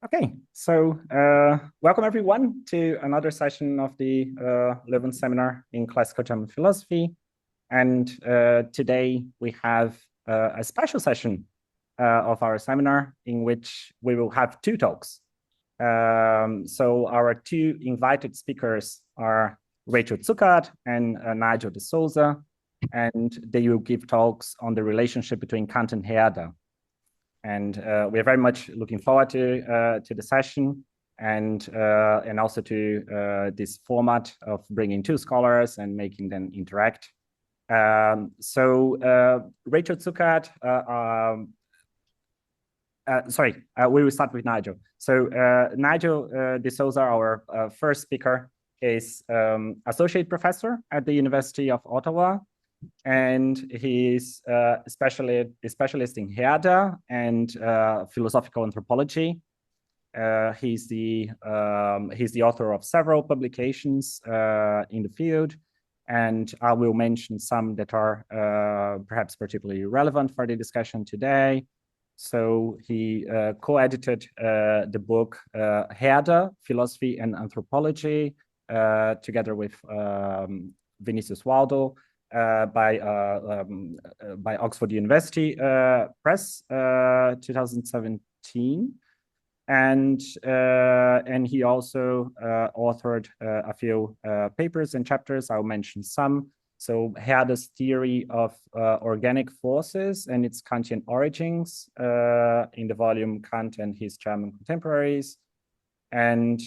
Okay, so welcome everyone to another session of the Leuven seminar in classical German philosophy. And today we have a special session of our seminar in which we will have two talks. So our two invited speakers are Rachel Zuckert and Nigel de Souza, and they will give talks on the relationship between Kant and Herder. And we are very much looking forward to the session and also to this format of bringing two scholars and making them interact. Rachel Zuckert, we will start with Nigel. So Nigel de Souza, our first speaker, is associate professor at the University of Ottawa, and he's a specialist in Herder and philosophical anthropology. He's the author of several publications in the field, and I will mention some that are perhaps particularly relevant for the discussion today. So he co-edited the book Herder, Philosophy and Anthropology, together with Vinicius Waldo, by Oxford University Press, 2017, and he also authored a few papers and chapters. I'll mention some. So Herder's theory of organic forces and its Kantian origins in the volume Kant and his German contemporaries, and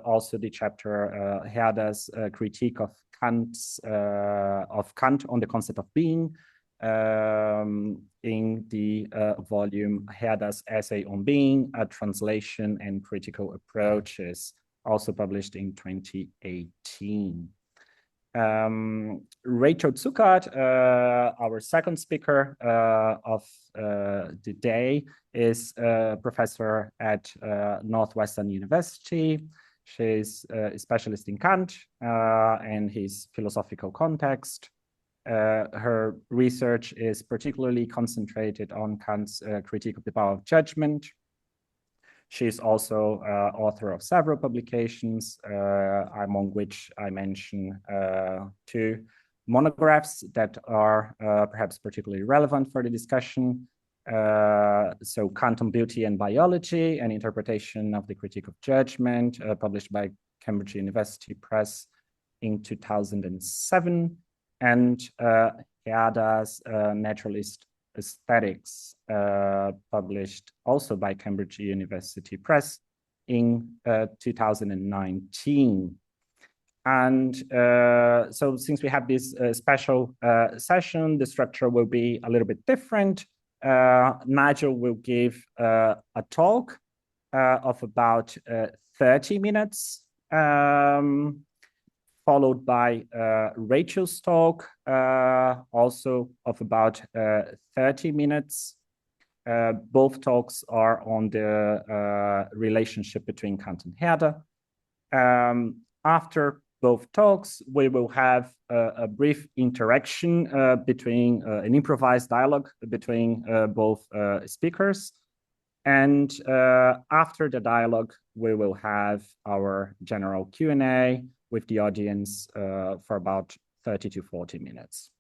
also the chapter Herder's critique of Kant on the concept of being in the volume Herder's Essay on Being, a Translation and Critical Approaches, also published in 2018. Rachel Zuckert, our second speaker of the day, is a professor at Northwestern University. She's a specialist in Kant and his philosophical context. Her research is particularly concentrated on Kant's critique of the power of judgment. She's also author of several publications, among which I mention two monographs that are perhaps particularly relevant for the discussion. So Kant on Beauty and Biology, an interpretation of the critique of judgment, published by Cambridge University Press in 2007, and Herder's Naturalist Aesthetics, published also by Cambridge University Press in 2019. And so since we have this special session, the structure will be a little bit different. Nigel will give a talk of about 30 minutes, followed by Rachel's talk, also of about 30 minutes. Both talks are on the relationship between Kant and Herder. After both talks, we will have a brief interaction between an improvised dialogue between both speakers. And after the dialogue, we will have our general Q&A with the audience for about 30 to 40 minutes.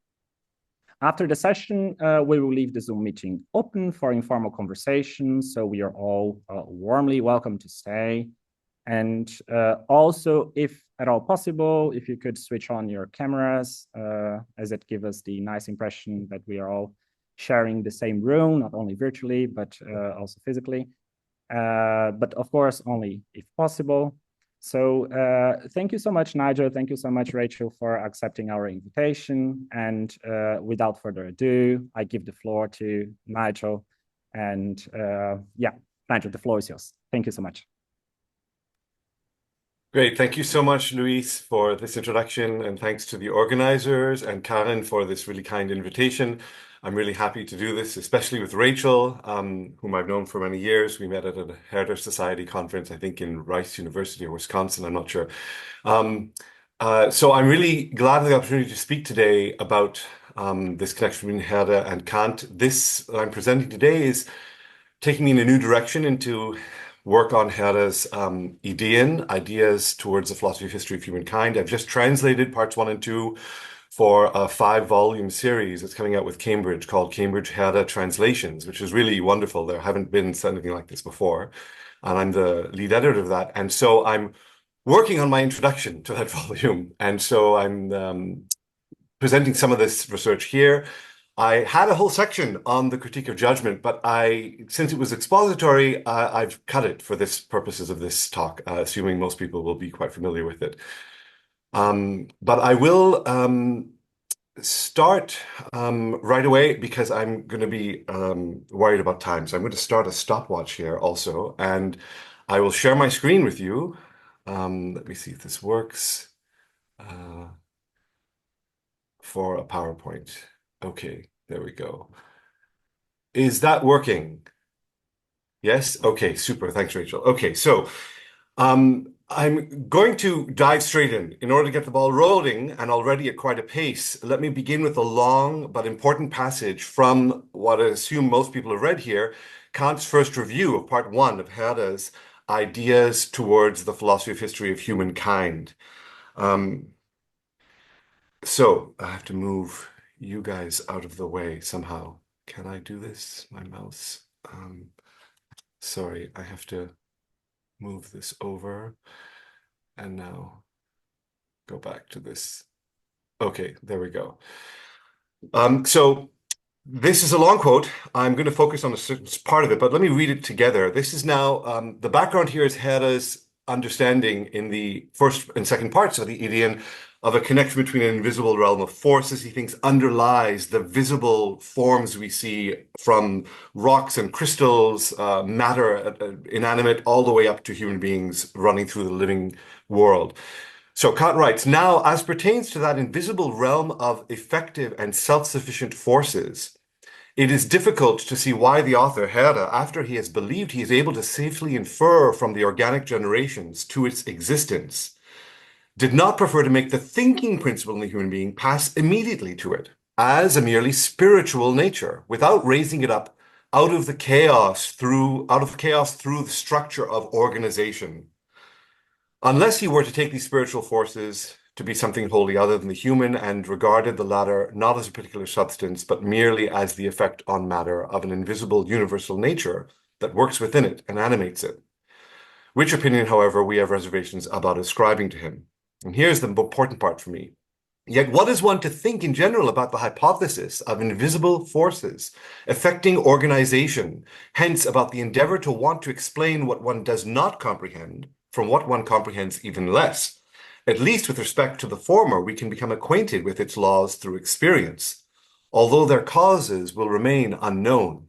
After the session, we will leave the Zoom meeting open for informal conversation, so we are all warmly welcome to stay. And also, if at all possible, if you could switch on your cameras, as it gives us the nice impression that we are all sharing the same room, not only virtually, but also physically. But of course, only if possible. So thank you so much, Nigel. Thank you so much, Rachel, for accepting our invitation. And without further ado, I give the floor to Nigel. And yeah, Nigel, the floor is yours. Thank you so much. Great. Thank you so much, Luis, for this introduction, and thanks to the organizers and Karen for this really kind invitation. I'm really happy to do this, especially with Rachel, whom I've known for many years. We met at a Herder Society conference, I think in Rice University or Wisconsin, I'm not sure. So I'm really glad of the opportunity to speak today about this connection between Herder and Kant. This I'm presenting today is taking me in a new direction into work on Herder's Ideen, Ideas Towards the Philosophy of History of Humankind. I've just translated parts 1 and 2 for a 5-volume series that's coming out with Cambridge called Cambridge Herder Translations, which is really wonderful. There haven't been anything like this before. And I'm the lead editor of that. And so I'm working on my introduction to that volume. And so I'm presenting some of this research here. I had a whole section on the critique of judgment, but since it was expository, I've cut it for this purposes of this talk, assuming most people will be quite familiar with it. But I will start right away because I'm going to be worried about time. So I'm going to start a stopwatch here also, and I will share my screen with you. Let me see if this works for a PowerPoint. Okay, there we go. Is that working? Yes? Okay, super. Thanks, Rachel. Okay, so I'm going to dive straight in order to get the ball rolling, and already at quite a pace. Let me begin with a long but important passage from what I assume most people have read here, Kant's first review of part 1 of Herder's Ideas Towards the Philosophy of History of Humankind. So I have to move you guys out of the way somehow. Can I do this? My mouse. Sorry, I have to move this over and now go back to this. Okay, there we go. So this is a long quote. I'm going to focus on a certain part of it, but let me read it together. This is now, the background here is Herder's understanding in the first and second parts of the Ideen of a connection between an invisible realm of forces he thinks underlies the visible forms we see from rocks and crystals, matter, inanimate, all the way up to human beings running through the living world. So Kant writes, now, as pertains to that invisible realm of effective and self-sufficient forces, it is difficult to see why the author, Herder, after he has believed he is able to safely infer from the organic generations to its existence, did not prefer to make the thinking principle in the human being pass immediately to it as a merely spiritual nature, without raising it up out of chaos through the structure of organization. Unless he were to take these spiritual forces to be something wholly other than the human and regarded the latter not as a particular substance, but merely as the effect on matter of an invisible universal nature that works within it and animates it. Which opinion, however, we have reservations about ascribing to him. And here's the important part for me. Yet what is one to think in general about the hypothesis of invisible forces affecting organization, hence about the endeavor to want to explain what one does not comprehend from what one comprehends even less? At least with respect to the former, we can become acquainted with its laws through experience, although their causes will remain unknown.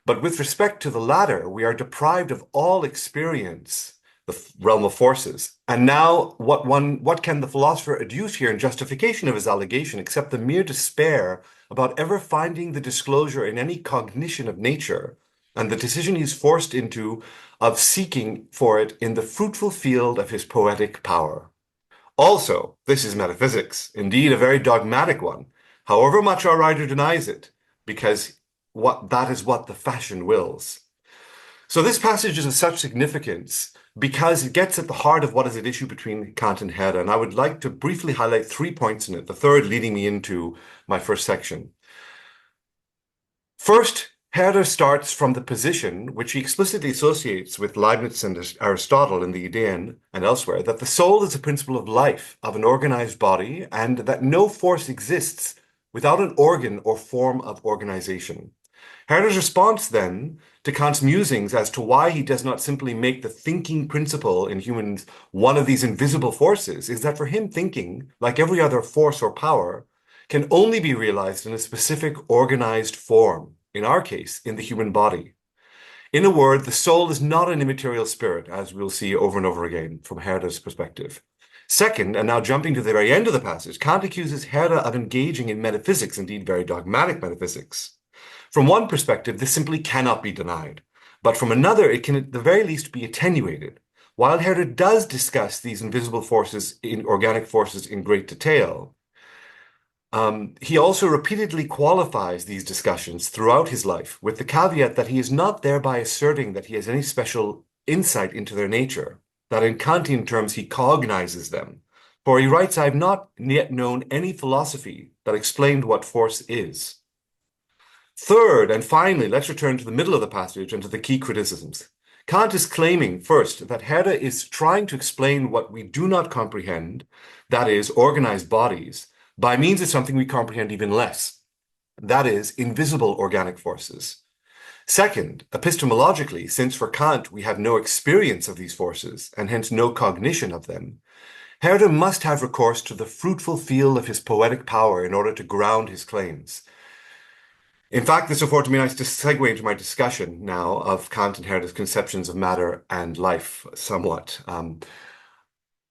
But with respect to the latter, we are deprived of all experience, the realm of forces. And now, what can the philosopher adduce here in justification of his allegation, except the mere despair about ever finding the disclosure in any cognition of nature, and the decision he's forced into of seeking for it in the fruitful field of his poetic power? Also, this is metaphysics, indeed a very dogmatic one, however much our writer denies it, because that is what the fashion wills. So this passage is of such significance because it gets at the heart of what is at issue between Kant and Herder, and I would like to briefly highlight 3 points in it, the third leading me into my first section. First, Herder starts from the position, which he explicitly associates with Leibniz and Aristotle in the Ideen and elsewhere, that the soul is a principle of life, of an organized body, and that no force exists without an organ or form of organization. Herder's response, then, to Kant's musings as to why he does not simply make the thinking principle in humans one of these invisible forces is that for him, thinking, like every other force or power, can only be realized in a specific organized form, in our case, in the human body. In a word, the soul is not an immaterial spirit, as we'll see over and over again from Herder's perspective. Second, and now jumping to the very end of the passage, Kant accuses Herder of engaging in metaphysics, indeed very dogmatic metaphysics. From one perspective, this simply cannot be denied, but from another, it can at the very least be attenuated. While Herder does discuss these invisible forces, organic forces, in great detail, he also repeatedly qualifies these discussions throughout his life, with the caveat that he is not thereby asserting that he has any special insight into their nature, that in Kantian terms he cognizes them. For he writes, I have not yet known any philosophy that explained what force is. Third, and finally, let's return to the middle of the passage and to the key criticisms. Kant is claiming, first, that Herder is trying to explain what we do not comprehend, that is, organized bodies, by means of something we comprehend even less, that is, invisible organic forces. Second, epistemologically, since for Kant we have no experience of these forces, and hence no cognition of them, Herder must have recourse to the fruitful field of his poetic power in order to ground his claims. In fact, this affords me a nice segue into my discussion now of Kant and Herder's conceptions of matter and life somewhat,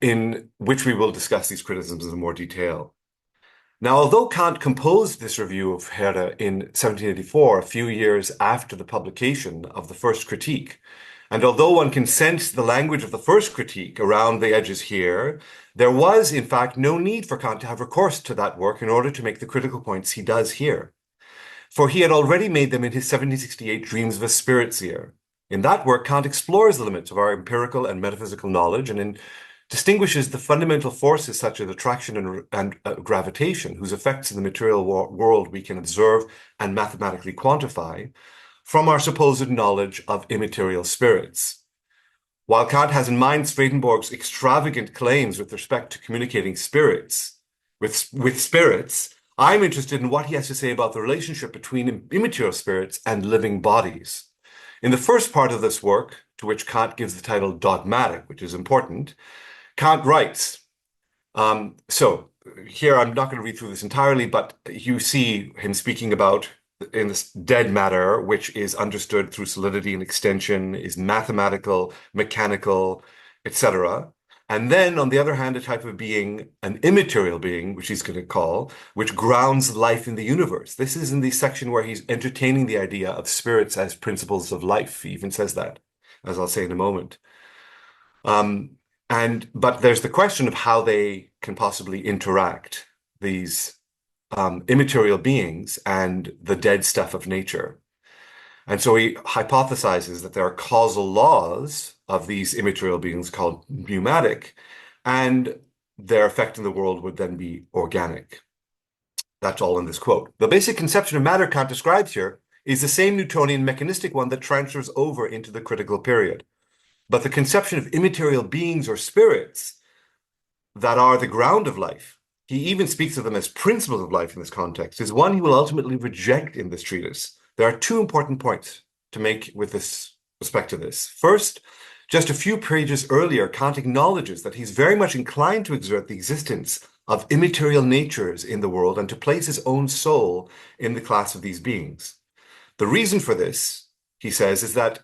in which we will discuss these criticisms in more detail. Now, although Kant composed this review of Herder in 1784, a few years after the publication of the first critique, and although one can sense the language of the first critique around the edges here, there was, in fact, no need for Kant to have recourse to that work in order to make the critical points he does here. For he had already made them in his 1768 Dreams of a Spirit Seer. In that work, Kant explores the limits of our empirical and metaphysical knowledge and distinguishes the fundamental forces such as attraction and gravitation, whose effects in the material world we can observe and mathematically quantify, from our supposed knowledge of immaterial spirits. While Kant has in mind Swedenborg's extravagant claims with respect to communicating spirits, with spirits, I'm interested in what he has to say about the relationship between immaterial spirits and living bodies. In the first part of this work, to which Kant gives the title dogmatic, which is important, Kant writes, so here I'm not going to read through this entirely, but you see him speaking about in this dead matter, which is understood through solidity and extension, is mathematical, mechanical, etc. And then, on the other hand, a type of being, an immaterial being, which he's going to call, which grounds life in the universe. This is in the section where he's entertaining the idea of spirits as principles of life. He even says that, as I'll say in a moment. But there's the question of how they can possibly interact, these immaterial beings and the dead stuff of nature. And so he hypothesizes that there are causal laws of these immaterial beings called pneumatic, and their effect in the world would then be organic. That's all in this quote. The basic conception of matter Kant describes here is the same Newtonian mechanistic one that transfers over into the critical period. But the conception of immaterial beings or spirits that are the ground of life, he even speaks of them as principles of life in this context, is one he will ultimately reject in this treatise. There are two important points to make with respect to this. First, just a few pages earlier, Kant acknowledges that he's very much inclined to exert the existence of immaterial natures in the world and to place his own soul in the class of these beings. The reason for this, he says, is that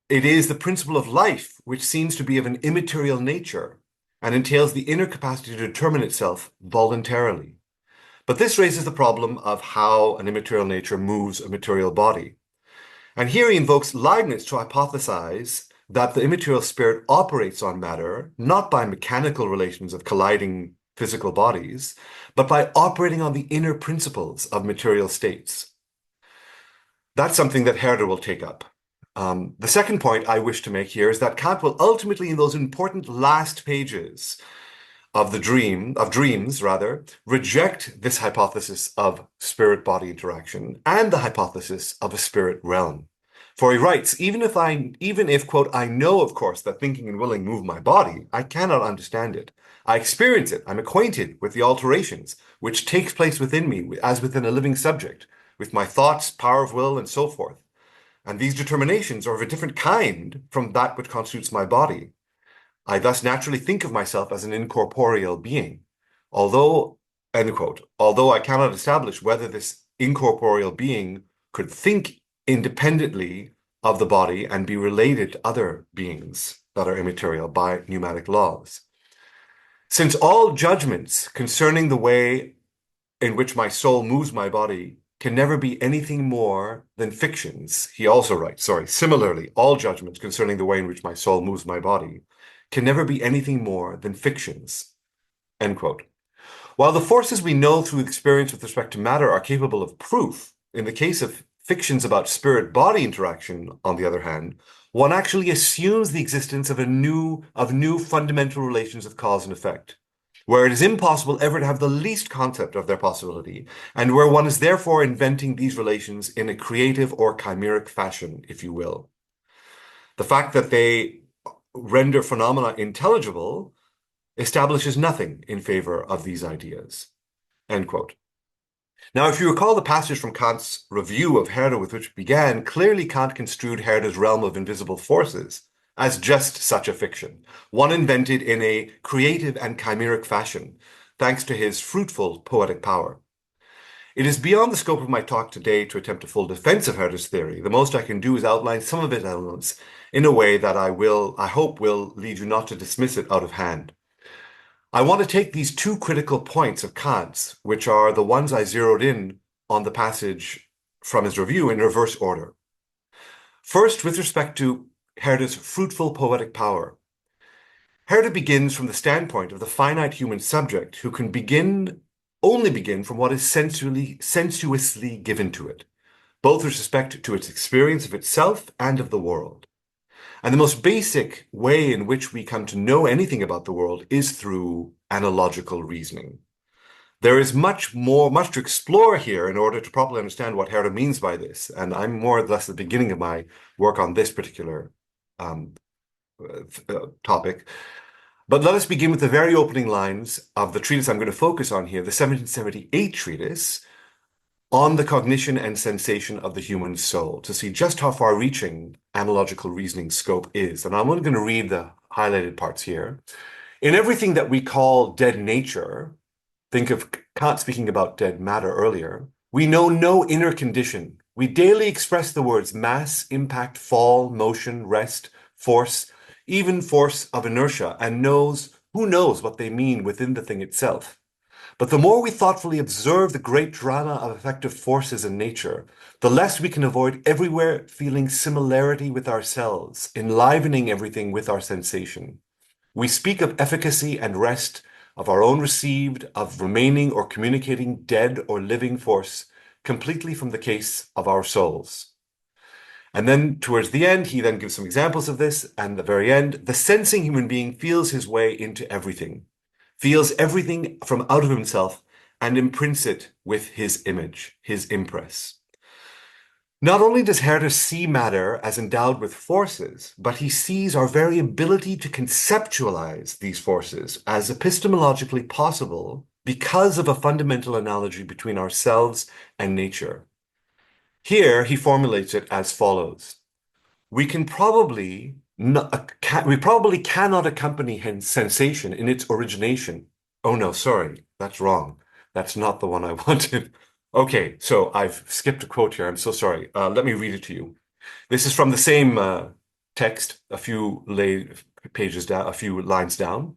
it is the principle of life which seems to be of an immaterial nature and entails the inner capacity to determine itself voluntarily. But this raises the problem of how an immaterial nature moves a material body. And here he invokes Leibniz to hypothesize that the immaterial spirit operates on matter, not by mechanical relations of colliding physical bodies, but by operating on the inner principles of material states. That's something that Herder will take up. The second point I wish to make here is that Kant will ultimately, in those important last pages of dreams, reject this hypothesis of spirit-body interaction and the hypothesis of a spirit realm. For he writes, even if, quote, I know, of course, that thinking and willing move my body, I cannot understand it. I experience it. I'm acquainted with the alterations which takes place within me as within a living subject, with my thoughts, power of will, and so forth. And these determinations are of a different kind from that which constitutes my body. I thus naturally think of myself as an incorporeal being, although, end quote, although I cannot establish whether this incorporeal being could think independently of the body and be related to other beings that are immaterial by pneumatic laws. Since all judgments concerning the way in which my soul moves my body can never be anything more than fictions, he also writes, similarly, all judgments concerning the way in which my soul moves my body can never be anything more than fictions, end quote. While the forces we know through experience with respect to matter are capable of proof, in the case of fictions about spirit-body interaction, on the other hand, one actually assumes the existence of new fundamental relations of cause and effect, where it is impossible ever to have the least concept of their possibility, and where one is therefore inventing these relations in a creative or chimeric fashion, if you will. The fact that they render phenomena intelligible establishes nothing in favor of these ideas. End quote. Now, if you recall the passage from Kant's review of Herder with which it began, clearly Kant construed Herder's realm of invisible forces as just such a fiction, one invented in a creative and chimeric fashion, thanks to his fruitful poetic power. It is beyond the scope of my talk today to attempt a full defense of Herder's theory. The most I can do is outline some of its elements in a way that I hope will lead you not to dismiss it out of hand. I want to take these two critical points of Kant's, which are the ones I zeroed in on the passage from his review, in reverse order. First, with respect to Herder's fruitful poetic power. Herder begins from the standpoint of the finite human subject who can only begin from what is sensuously given to it, both with respect to its experience of itself and of the world. And the most basic way in which we come to know anything about the world is through analogical reasoning. There is much to explore here in order to properly understand what Herder means by this, and I'm more or less at the beginning of my work on this particular topic. But let us begin with the very opening lines of the treatise I'm going to focus on here, the 1778 treatise on the cognition and sensation of the human soul, to see just how far-reaching analogical reasoning scope is. And I'm only going to read the highlighted parts here. In everything that we call dead nature, think of Kant speaking about dead matter earlier, we know no inner condition. We daily express the words mass, impact, fall, motion, rest, force, even force of inertia, and who knows what they mean within the thing itself. But the more we thoughtfully observe the great drama of effective forces in nature, the less we can avoid everywhere feeling similarity with ourselves, enlivening everything with our sensation. We speak of efficacy and rest, of our own received, of remaining or communicating dead or living force, completely from the case of our souls. And then towards the end, he then gives some examples of this, and at the very end, the sensing human being feels his way into everything, feels everything from out of himself, and imprints it with his image, his impress. Not only does Herder see matter as endowed with forces, but he sees our very ability to conceptualize these forces as epistemologically possible because of a fundamental analogy between ourselves and nature. Here, he formulates it as follows. We probably cannot accompany sensation in its origination. Oh no, sorry, that's wrong. That's not the one I wanted. Okay, so I've skipped a quote here. I'm so sorry. Let me read it to you. This is from the same text, a few pages down, a few lines down.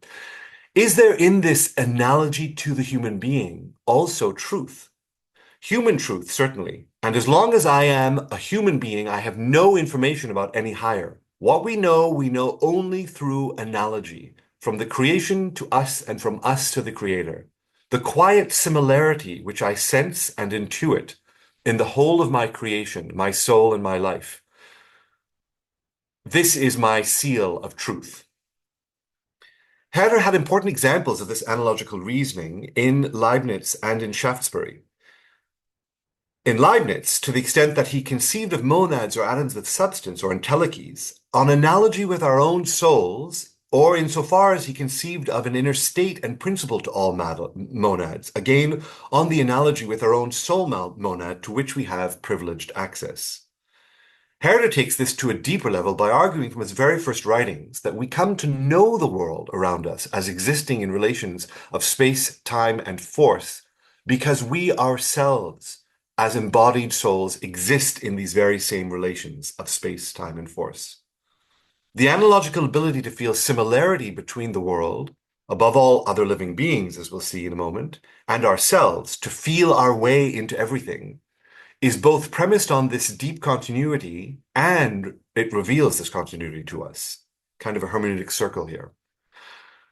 Is there in this analogy to the human being also truth? Human truth, certainly. And as long as I am a human being, I have no information about any higher. What we know only through analogy, from the creation to us and from us to the Creator. The quiet similarity which I sense and intuit in the whole of my creation, my soul and my life. This is my seal of truth. Herder had important examples of this analogical reasoning in Leibniz and in Shaftesbury. In Leibniz, to the extent that he conceived of monads or atoms with substance or entelechies, on analogy with our own souls, or insofar as he conceived of an inner state and principle to all monads, again, on the analogy with our own soul monad to which we have privileged access. Herder takes this to a deeper level by arguing from his very first writings that we come to know the world around us as existing in relations of space, time, and force because we ourselves, as embodied souls, exist in these very same relations of space, time, and force. The analogical ability to feel similarity between the world, above all other living beings, as we'll see in a moment, and ourselves, to feel our way into everything, is both premised on this deep continuity and it reveals this continuity to us. Kind of a hermeneutic circle here.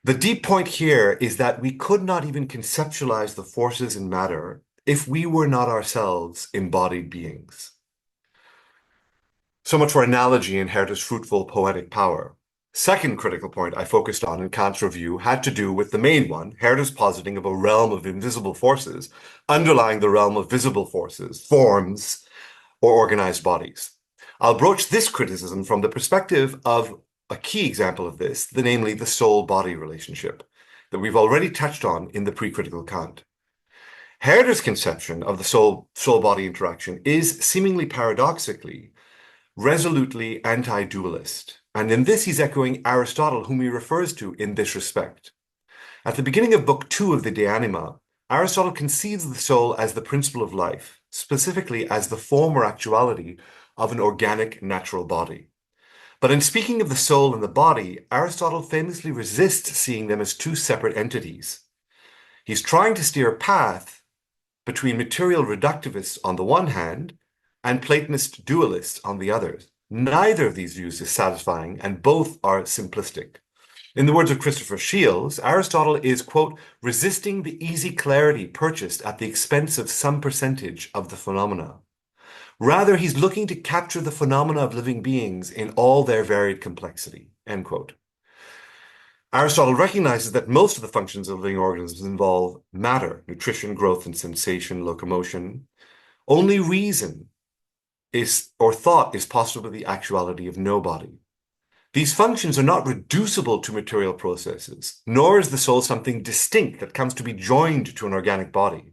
The deep point here is that we could not even conceptualize the forces in matter if we were not ourselves embodied beings. So much for analogy in Herder's fruitful poetic power. Second critical point I focused on in Kant's review had to do with the main one, Herder's positing of a realm of invisible forces underlying the realm of visible forces, forms, or organized bodies. I'll broach this criticism from the perspective of a key example of this, namely the soul-body relationship that we've already touched on in the pre-critical Kant. Herder's conception of the soul-body interaction is seemingly paradoxically resolutely anti-dualist, and in this he's echoing Aristotle, whom he refers to in this respect. At the beginning of Book 2 of the De Anima, Aristotle conceives the soul as the principle of life, specifically as the form or actuality of an organic natural body. But in speaking of the soul and the body, Aristotle famously resists seeing them as two separate entities. He's trying to steer a path between material reductivists on the one hand and Platonist dualists on the other. Neither of these views is satisfying, and both are simplistic. In the words of Christopher Shields, Aristotle is, quote, resisting the easy clarity purchased at the expense of some percentage of the phenomena. Rather, he's looking to capture the phenomena of living beings in all their varied complexity, end quote. Aristotle recognizes that most of the functions of living organisms involve matter, nutrition, growth, and sensation, locomotion. Only reason or thought is possible with the actuality of no body. These functions are not reducible to material processes, nor is the soul something distinct that comes to be joined to an organic body,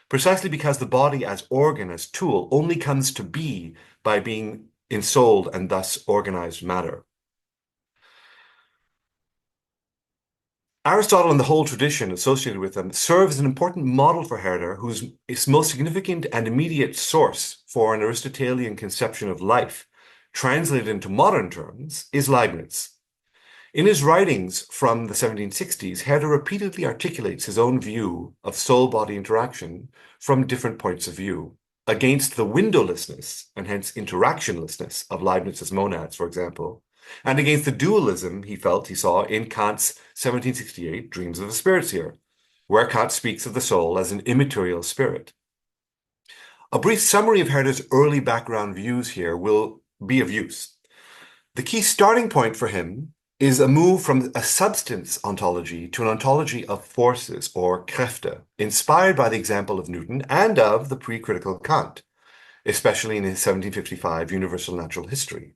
precisely because the body as organ, as tool, only comes to be by being ensouled and thus organized matter. Aristotle and the whole tradition associated with them serves as an important model for Herder, whose most significant and immediate source for an Aristotelian conception of life, translated into modern terms, is Leibniz. In his writings from the 1760s, Herder repeatedly articulates his own view of soul-body interaction from different points of view, against the windowlessness and hence interactionlessness of Leibniz's monads, for example, and against the dualism he felt he saw in Kant's 1768 Dreams of the Spirit where Kant speaks of the soul as an immaterial spirit. A brief summary of Herder's early background views here will be of use. The key starting point for him is a move from a substance ontology to an ontology of forces, or Kräfte, inspired by the example of Newton and of the pre-critical Kant, especially in his 1755 Universal Natural History.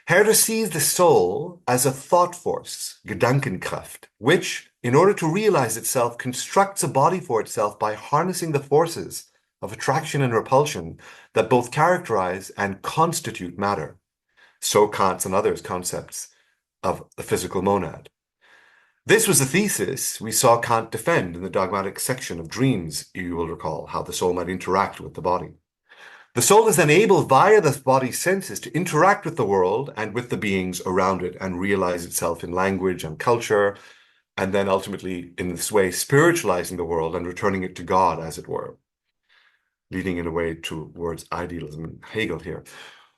Herder sees the soul as a thought force, Gedankenkraft, which, in order to realize itself, constructs a body for itself by harnessing the forces of attraction and repulsion that both characterize and constitute matter. So Kant's and others' concepts of the physical monad. This was the thesis we saw Kant defend in the dogmatic section of Dreams, you will recall, how the soul might interact with the body. The soul is then able, via the body's senses, to interact with the world and with the beings around it and realize itself in language and culture, and then ultimately, in this way, spiritualizing the world and returning it to God, as it were, leading in a way towards idealism and Hegel here.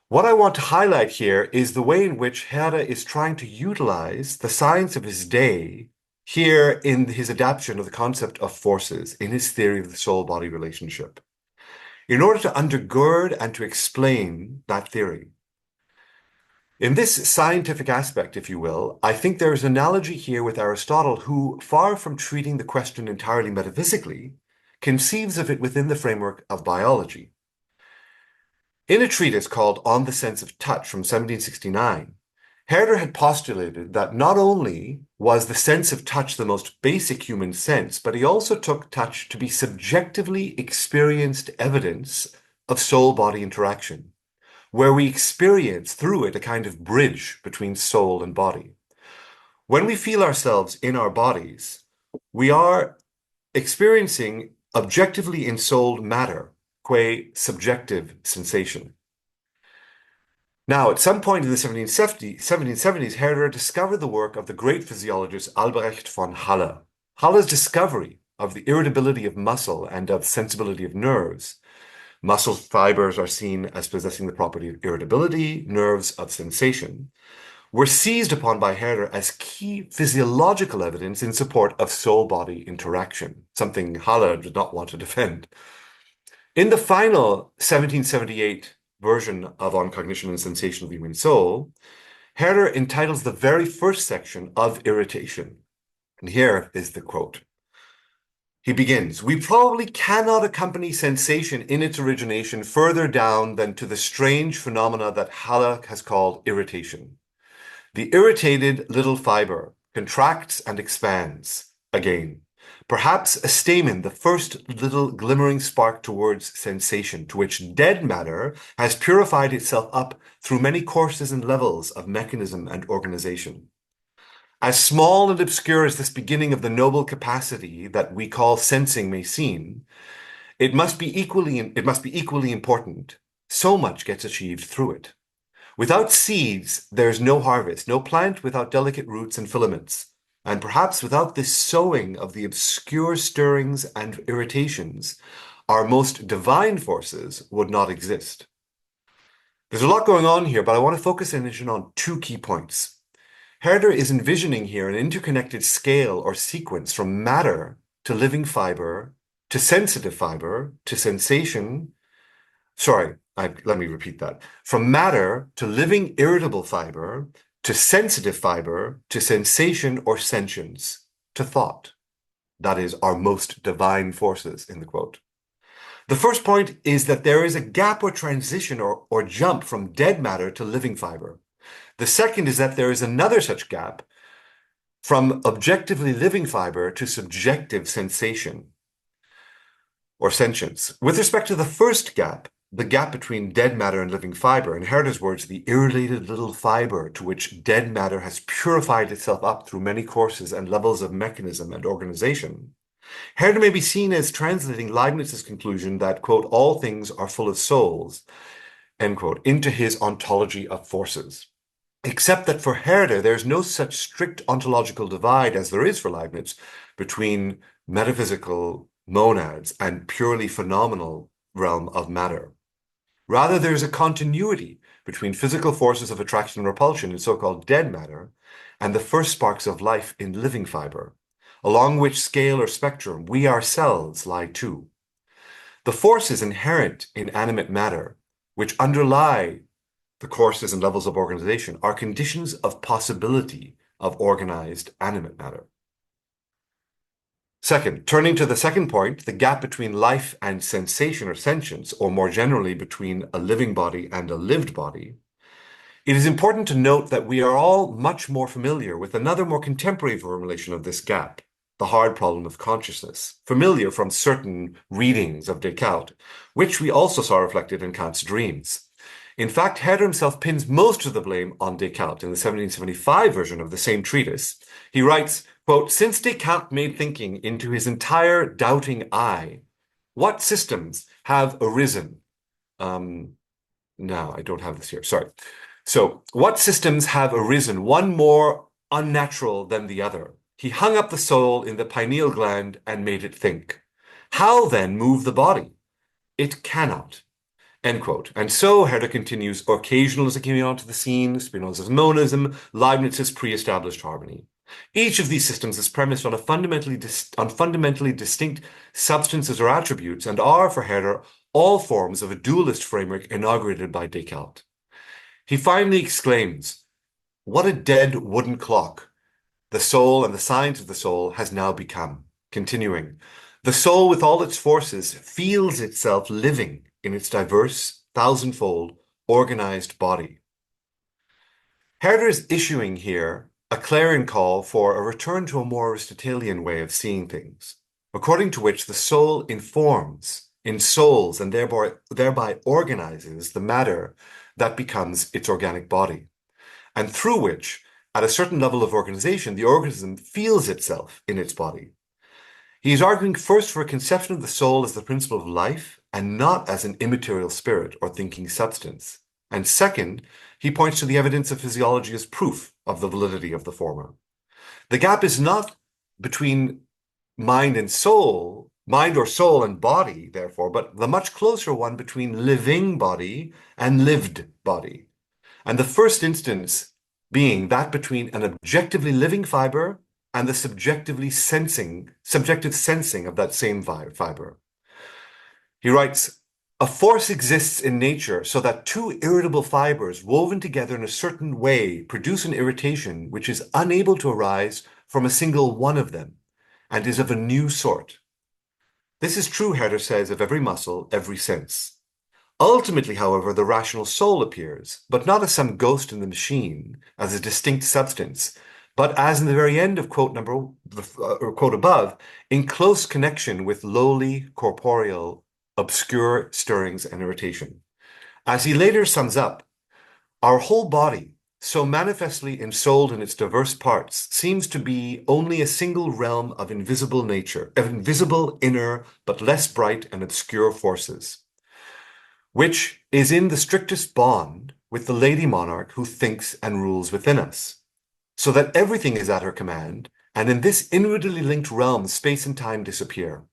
What I want to highlight here is the way in which Herder is trying to utilize the science of his day here in his adaptation of the concept of forces in his theory of the soul-body relationship, in order to undergird and to explain that theory. In this scientific aspect, if you will, I think there is an analogy here with Aristotle, who, far from treating the question entirely metaphysically, conceives of it within the framework of biology. In a treatise called On the Sense of Touch from 1769, Herder had postulated that not only was the sense of touch the most basic human sense, but he also took touch to be subjectively experienced evidence of soul-body interaction, where we experience through it a kind of bridge between soul and body. When we feel ourselves in our bodies, we are experiencing objectively ensouled matter, qua subjective sensation. Now, at some point in the 1770s, Herder discovered the work of the great physiologist Albrecht von Haller. Haller's discovery of the irritability of muscle and of sensibility of nerves. Muscle fibers are seen as possessing the property of irritability, nerves of sensation, were seized upon by Herder as key physiological evidence in support of soul-body interaction, something Haller did not want to defend. In the final 1778 version of On Cognition and Sensation of the Human Soul, Herder entitles the very first section of Irritation. And here is the quote. He begins, "We probably cannot accompany sensation in its origination further down than to the strange phenomena that Halle has called irritation. The irritated little fiber contracts and expands again. Perhaps a stamen, the first little glimmering spark towards sensation, to which dead matter has purified itself up through many courses and levels of mechanism and organization. As small and obscure as this beginning of the noble capacity that we call sensing may seem, it must be equally important. So much gets achieved through it. Without seeds, there's no harvest, no plant without delicate roots and filaments. And perhaps without this sowing of the obscure stirrings and irritations, our most divine forces would not exist." There's a lot going on here, but I want to focus attention on two key points. Herder is envisioning here an interconnected scale or sequence from matter to living fiber to sensitive fiber to sensation. Let me repeat that. From matter to living irritable fiber to sensitive fiber to sensation or sentience to thought. That is our most divine forces in the quote. The first point is that there is a gap or transition or jump from dead matter to living fiber. The second is that there is another such gap from objectively living fiber to subjective sensation or sentience. With respect to the first gap, the gap between dead matter and living fiber, in Herder's words, the irritated little fiber to which dead matter has purified itself up through many courses and levels of mechanism and organization, Herder may be seen as translating Leibniz's conclusion that, quote, all things are full of souls, end quote, into his ontology of forces. Except that for Herder, there's no such strict ontological divide as there is for Leibniz between metaphysical monads and purely phenomenal realm of matter. Rather, there's a continuity between physical forces of attraction and repulsion in so-called dead matter and the first sparks of life in living fiber, along which scale or spectrum we ourselves lie too. The forces inherent in animate matter, which underlie the courses and levels of organization, are conditions of possibility of organized animate matter. Second, turning to the second point, the gap between life and sensation or sentience, or more generally between a living body and a lived body, it is important to note that we are all much more familiar with another more contemporary formulation of this gap, the hard problem of consciousness, familiar from certain readings of Descartes, which we also saw reflected in Kant's dreams. In fact, Herder himself pins most of the blame on Descartes. In the 1775 version of the same treatise, he writes, quote, "Since Descartes made thinking into his entire doubting eye, what systems have arisen?" Now, I don't have this here, sorry. So, what systems have arisen, one more unnatural than the other? He hung up the soul in the pineal gland and made it think. How then move the body? It cannot. End quote. And so Herder continues, occasionalism came onto the scene, Spinoza's monism, Leibniz's pre-established harmony. Each of these systems is premised on fundamentally distinct substances or attributes and are, for Herder, all forms of a dualist framework inaugurated by Descartes. He finally exclaims, "What a dead wooden clock the soul and the science of the soul has now become." Continuing, "The soul with all its forces feels itself living in its diverse, thousandfold, organized body." Herder is issuing here a clarion call for a return to a more Aristotelian way of seeing things, according to which the soul informs, ensouls, and thereby organizes the matter that becomes its organic body, and through which, at a certain level of organization, the organism feels itself in its body. He is arguing first for a conception of the soul as the principle of life and not as an immaterial spirit or thinking substance. And second, he points to the evidence of physiology as proof of the validity of the former. The gap is not between mind or soul and body, therefore, but the much closer one between living body and lived body. And the first instance being that between an objectively living fiber and the subjective sensing of that same fiber. He writes, A force exists in nature so that two irritable fibers woven together in a certain way produce an irritation which is unable to arise from a single one of them and is of a new sort. This is true, Herder says, of every muscle, every sense. Ultimately, however, the rational soul appears, but not as some ghost in the machine, as a distinct substance, but as in the very end of quote above, in close connection with lowly, corporeal, obscure stirrings and irritation. As he later sums up, our whole body, so manifestly ensouled in its diverse parts, seems to be only a single realm of invisible nature, of invisible, inner, but less bright and obscure forces, which is in the strictest bond with the lady monarch who thinks and rules within us, so that everything is at her command, and in this inwardly linked realm space and time disappear.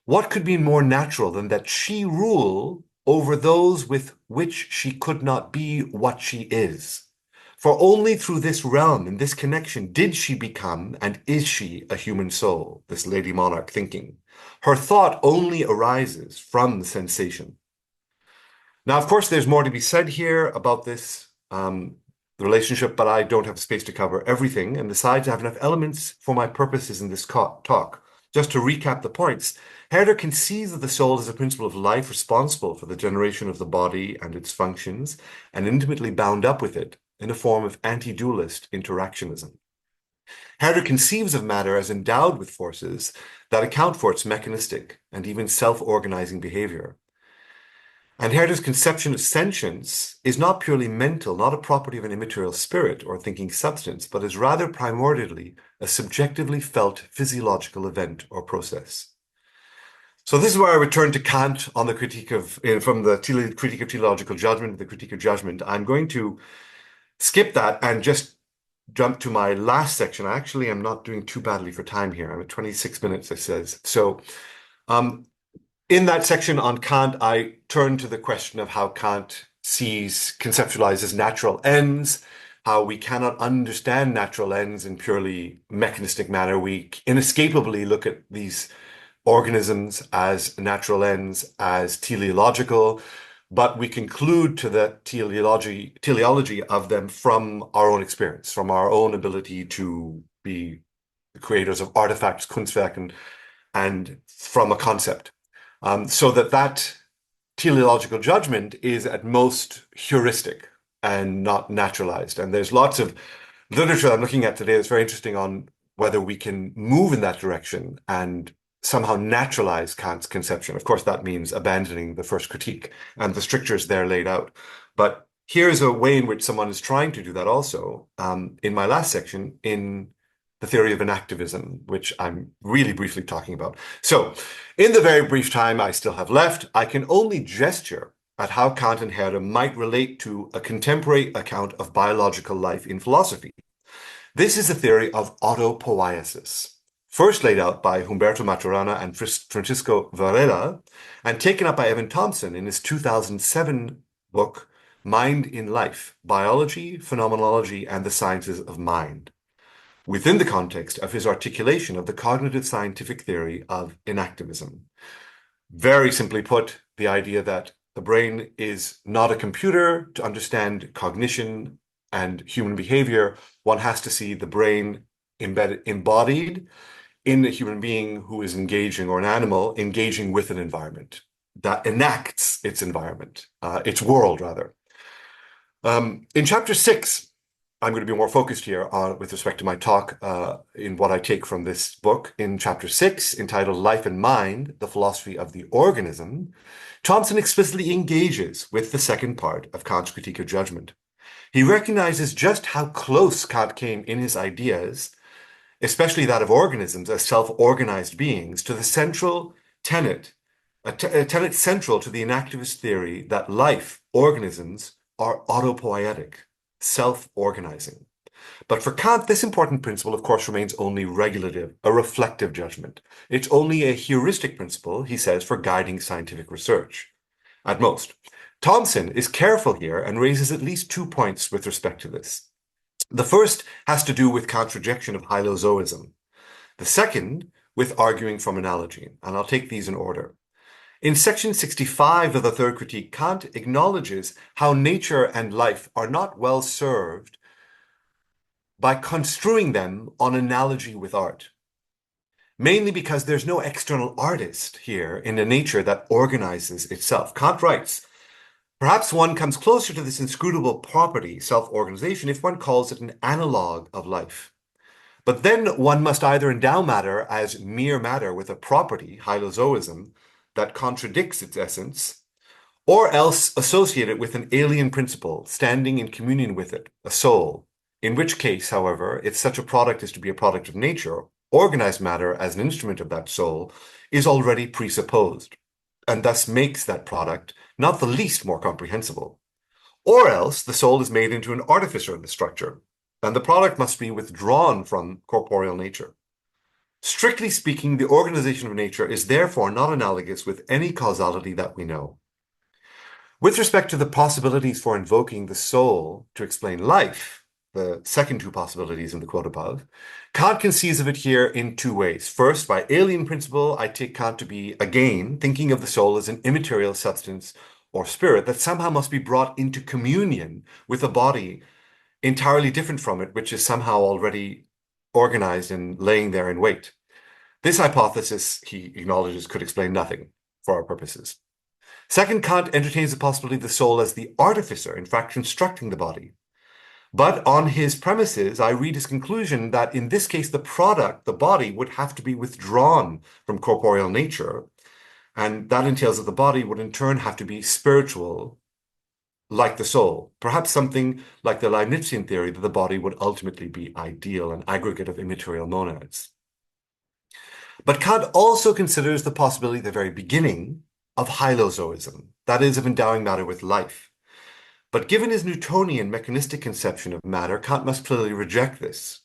What could be more natural than that she rule over those with which she could not be what she is? For only through this realm and this connection did she become and is she a human soul, this lady monarch thinking. Her thought only arises from the sensation. Now, of course, there's more to be said here about this the relationship, but I don't have space to cover everything and besides I have enough elements for my purposes in this talk. Just to recap the points, Herder conceives of the soul as a principle of life responsible for the generation of the body and its functions and intimately bound up with it in a form of anti-dualist interactionism. Herder conceives of matter as endowed with forces that account for its mechanistic and even self-organizing behavior. And Herder's conception of sentience is not purely mental, not a property of an immaterial spirit or thinking substance, but is rather primordially a subjectively felt physiological event or process. So this is where I return to Kant on the critique of, from the critique of teleological judgment to the critique of judgment. I'm going to skip that and just jump to my last section. Actually, I'm not doing too badly for time here. I'm at 26 minutes, it says. So in that section on Kant, I turn to the question of how Kant conceptualizes natural ends, how we cannot understand natural ends in purely mechanistic manner. We inescapably look at these organisms as natural ends, as teleological, but we conclude to the teleology of them from our own experience, from our own ability to be the creators of artifacts, Kunstwerk, and from a concept. So that teleological judgment is at most heuristic and not naturalized. And there's lots of literature I'm looking at today that's very interesting on whether we can move in that direction and somehow naturalize Kant's conception. Of course, that means abandoning the first critique and the strictures there laid out. But here's a way in which someone is trying to do that also in my last section in the theory of enactivism, which I'm really briefly talking about. So in the very brief time I still have left, I can only gesture at how Kant and Herder might relate to a contemporary account of biological life in philosophy. This is the theory of autopoiesis, first laid out by Humberto Maturana and Francisco Varela, and taken up by Evan Thompson in his 2007 book, Mind in Life, Biology, Phenomenology, and the Sciences of Mind, within the context of his articulation of the cognitive scientific theory of enactivism. Very simply put, the idea that the brain is not a computer. To understand cognition and human behavior, one has to see the brain embodied in a human being who is engaging, or an animal engaging with an environment that enacts its environment, its world, rather. In chapter 6, I'm going to be more focused here with respect to my talk in what I take from this book. In chapter 6, entitled Life and Mind, the Philosophy of the Organism, Thompson explicitly engages with the second part of Kant's critique of judgment. He recognizes just how close Kant came in his ideas, especially that of organisms as self-organized beings, to the central tenet, a tenet central to the enactivist theory that life, organisms, are autopoietic, self-organizing. But for Kant, this important principle, of course, remains only regulative, a reflective judgment. It's only a heuristic principle, he says, for guiding scientific research, at most. Thompson is careful here and raises at least 2 points with respect to this. The first has to do with Kant's rejection of hylozoism. The second with arguing from analogy, and I'll take these in order. In section 65 of the third critique, Kant acknowledges how nature and life are not well served by construing them on analogy with art. Mainly because there's no external artist here in a nature that organizes itself. Kant writes, perhaps one comes closer to this inscrutable property, self-organization, if one calls it an analog of life. But then one must either endow matter as mere matter with a property, hylozoism, that contradicts its essence, or else associate it with an alien principle, standing in communion with it, a soul, in which case, however, if such a product is to be a product of nature, organized matter as an instrument of that soul is already presupposed, and thus makes that product not the least more comprehensible. Or else the soul is made into an artificer of the structure, and the product must be withdrawn from corporeal nature. Strictly speaking, the organization of nature is therefore not analogous with any causality that we know. With respect to the possibilities for invoking the soul to explain life, the second two possibilities in the quote above, Kant conceives of it here in two ways. First, by alien principle, I take Kant to be, again, thinking of the soul as an immaterial substance or spirit that somehow must be brought into communion with a body entirely different from it, which is somehow already organized and laying there in wait. This hypothesis, he acknowledges, could explain nothing for our purposes. Second, Kant entertains the possibility of the soul as the artificer, in fact, constructing the body. But on his premises, I read his conclusion that in this case, the product, the body, would have to be withdrawn from corporeal nature. And that entails that the body would in turn have to be spiritual, like the soul. Perhaps something like the Leibnizian theory that the body would ultimately be ideal, an aggregate of immaterial monads. But Kant also considers the possibility at the very beginning of hylozoism, that is, of endowing matter with life. But given his Newtonian mechanistic conception of matter, Kant must clearly reject this.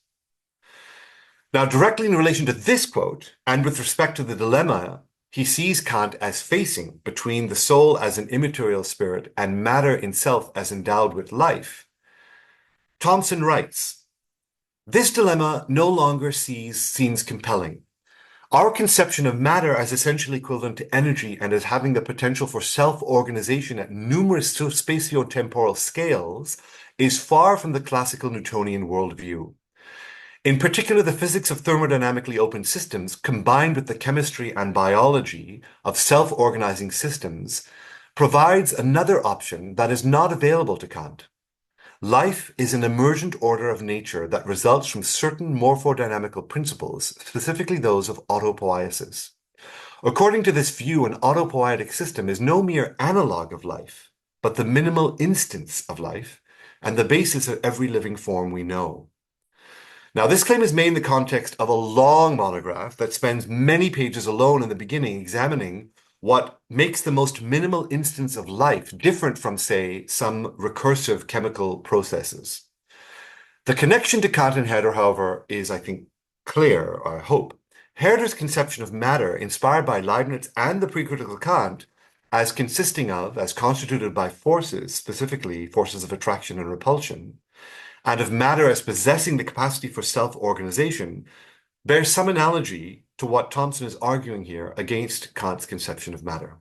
Now, directly in relation to this quote, and with respect to the dilemma he sees Kant as facing between the soul as an immaterial spirit and matter itself as endowed with life, Thomson writes, this dilemma no longer seems compelling. Our conception of matter as essentially equivalent to energy and as having the potential for self-organization at numerous spatio-temporal scales is far from the classical Newtonian worldview. In particular, the physics of thermodynamically open systems, combined with the chemistry and biology of self-organizing systems, provides another option that is not available to Kant. Life is an emergent order of nature that results from certain morphodynamical principles, specifically those of autopoiesis. According to this view, an autopoietic system is no mere analog of life, but the minimal instance of life and the basis of every living form we know. Now, this claim is made in the context of a long monograph that spends many pages alone in the beginning examining what makes the most minimal instance of life different from, say, some recursive chemical processes. The connection to Kant and Herder, however, is, I think, clear, or I hope. Herder's conception of matter, inspired by Leibniz and the pre-critical Kant, as consisting of, as constituted by forces, specifically forces of attraction and repulsion, and of matter as possessing the capacity for self-organization, bears some analogy to what Thomson is arguing here against Kant's conception of matter.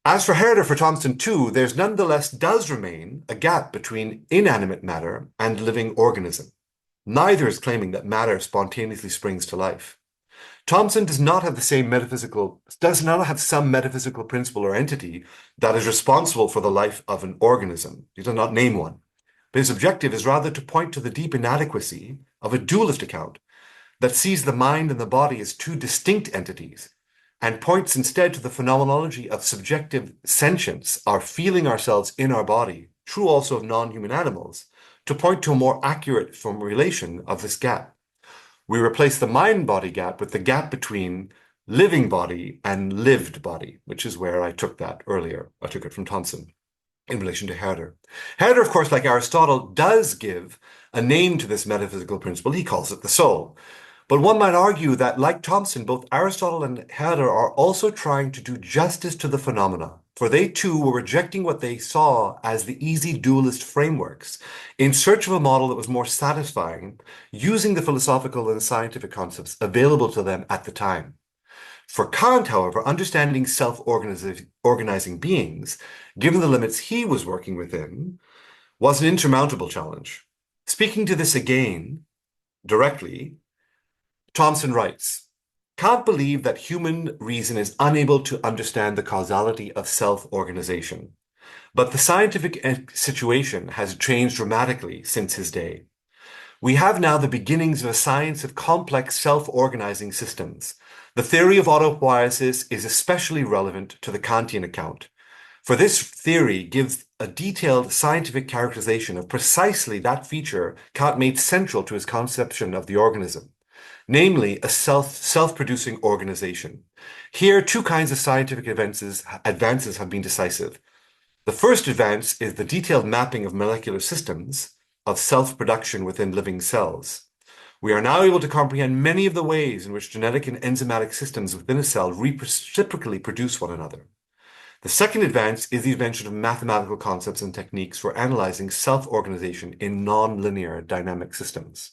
As for Herder, for Thomson too, there's nonetheless does remain a gap between inanimate matter and living organism. Neither is claiming that matter spontaneously springs to life. Thomson does not have some metaphysical principle or entity that is responsible for the life of an organism. He does not name one. But his objective is rather to point to the deep inadequacy of a dualist account that sees the mind and the body as two distinct entities and points instead to the phenomenology of subjective sentience, our feeling ourselves in our body, true also of non-human animals, to point to a more accurate formulation of this gap. We replace the mind-body gap with the gap between living body and lived body, which is where I took that earlier. I took it from Thomson in relation to Herder. Herder, of course, like Aristotle, does give a name to this metaphysical principle. He calls it the soul. But one might argue that, like Thomson, both Aristotle and Herder are also trying to do justice to the phenomena, for they too were rejecting what they saw as the easy dualist frameworks in search of a model that was more satisfying, using the philosophical and scientific concepts available to them at the time. For Kant, however, understanding self-organizing beings, given the limits he was working within, was an insurmountable challenge. Speaking to this again directly, Thomson writes, Kant believed that human reason is unable to understand the causality of self-organization, but the scientific situation has changed dramatically since his day. We have now the beginnings of a science of complex self-organizing systems. The theory of autopoiesis is especially relevant to the Kantian account, for this theory gives a detailed scientific characterization of precisely that feature Kant made central to his conception of the organism, namely a self-producing organization. Here, two kinds of scientific advances have been decisive. The first advance is the detailed mapping of molecular systems of self-production within living cells. We are now able to comprehend many of the ways in which genetic and enzymatic systems within a cell reciprocally produce one another. The second advance is the invention of mathematical concepts and techniques for analyzing self-organization in nonlinear dynamic systems.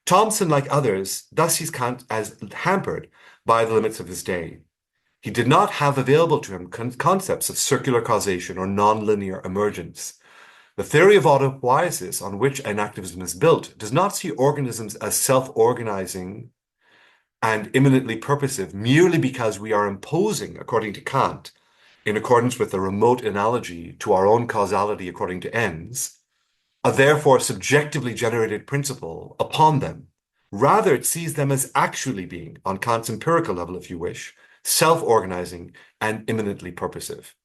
Thomson, like others, thus sees Kant as hampered by the limits of his day. He did not have available to him concepts of circular causation or nonlinear emergence. The theory of autopoiesis on which enactivism is built does not see organisms as self-organizing and immanently purposive merely because we are imposing, according to Kant, in accordance with the remote analogy to our own causality according to ends, a therefore subjectively generated principle upon them. Rather, it sees them as actually being, on Kant's empirical level if you wish, self-organizing and immanently purposive.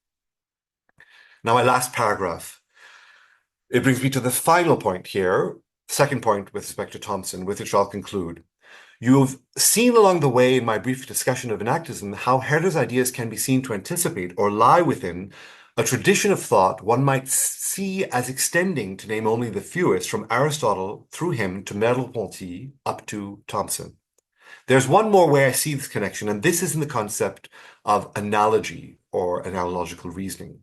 Now, my last paragraph. It brings me to the final point here, second point with respect to Thomson, with which I'll conclude. You've seen along the way in my brief discussion of enactivism how Herder's ideas can be seen to anticipate or lie within a tradition of thought one might see as extending, to name only the fewest, from Aristotle through him to Merleau-Ponty up to Thomson. There's one more way I see this connection, and this is in the concept of analogy or analogical reasoning.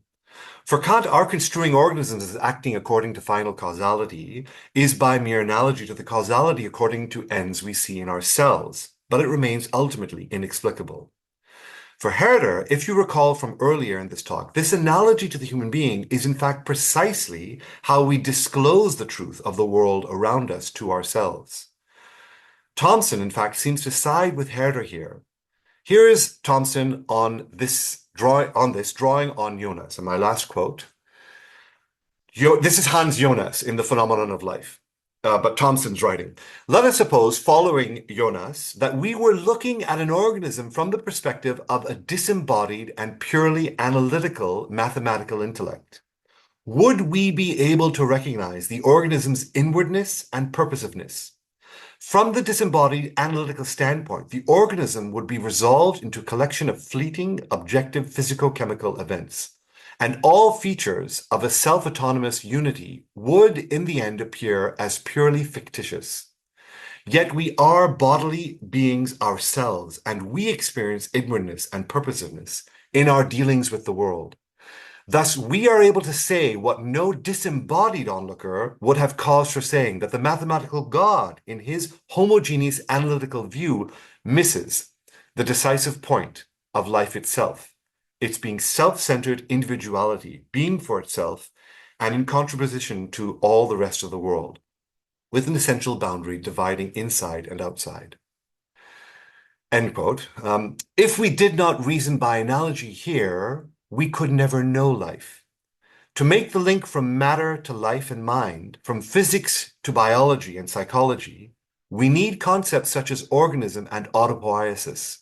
For Kant, our construing organisms as acting according to final causality is by mere analogy to the causality according to ends we see in ourselves, but it remains ultimately inexplicable. For Herder, if you recall from earlier in this talk, this analogy to the human being is in fact precisely how we disclose the truth of the world around us to ourselves. Thomson, in fact, seems to side with Herder here. Here is Thomson on this drawing on Jonas, and my last quote. This is Hans Jonas in The Phenomenon of Life, but Thomson's writing. Let us suppose, following Jonas, that we were looking at an organism from the perspective of a disembodied and purely analytical mathematical intellect. Would we be able to recognize the organism's inwardness and purposiveness? From the disembodied analytical standpoint, the organism would be resolved into a collection of fleeting, objective physico-chemical events, and all features of a self-autonomous unity would, in the end, appear as purely fictitious. Yet we are bodily beings ourselves, and we experience inwardness and purposiveness in our dealings with the world. Thus, we are able to say what no disembodied onlooker would have cause for saying, that the mathematical God, in his homogeneous analytical view, misses the decisive point of life itself, its being self-centered individuality, being for itself, and in contraposition to all the rest of the world, with an essential boundary dividing inside and outside. End quote. If we did not reason by analogy here, we could never know life. To make the link from matter to life and mind, from physics to biology and psychology, we need concepts such as organism and autopoiesis.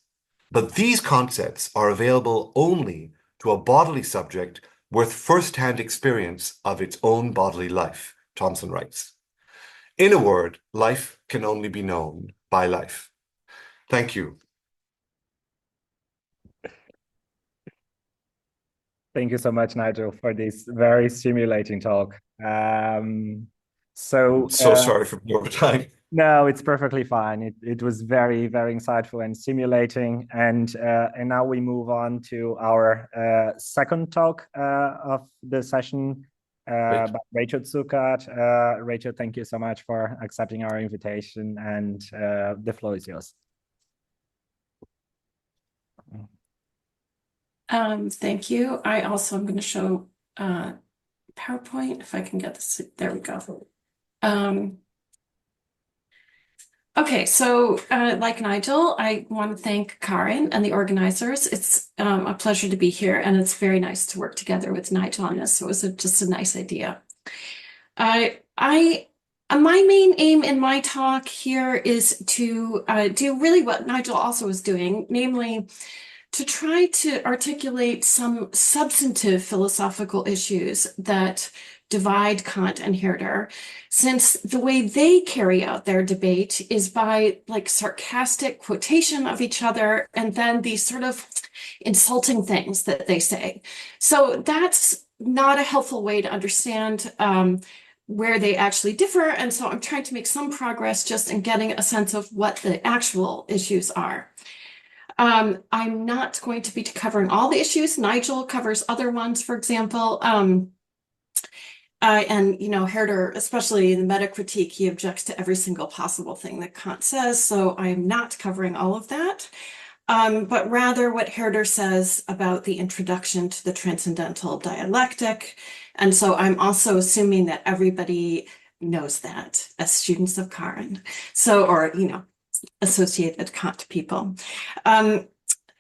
But these concepts are available only to a bodily subject with first-hand experience of its own bodily life, Thomson writes. In a word, life can only be known by life. Thank you. Thank you so much, Nigel, for this very stimulating talk. So sorry for being over time. No, it's perfectly fine. It was very, very insightful and stimulating. And now we move on to our second talk of the session by Rachel Zuckert. Rachel, thank you so much for accepting our invitation, and the floor is yours. Thank you. I also am going to show PowerPoint if I can get this. There we go. Okay, so like Nigel, I want to thank Karin and the organizers. It's a pleasure to be here, and it's very nice to work together with Nigel on this. So it was just a nice idea. My main aim in my talk here is to do really what Nigel also is doing, namely to try to articulate some substantive philosophical issues that divide Kant and Herder, since the way they carry out their debate is by like sarcastic quotation of each other and then these sort of insulting things that they say. So that's not a helpful way to understand where they actually differ. And so I'm trying to make some progress just in getting a sense of what the actual issues are. I'm not going to be covering all the issues. Nigel covers other ones, for example. And, you know, Herder, especially in the meta-critique, he objects to every single possible thing that Kant says. So I am not covering all of that, but rather what Herder says about the introduction to the transcendental dialectic. And so I'm also assuming that everybody knows that as students of Karin. So, or, you know, associated Kant people.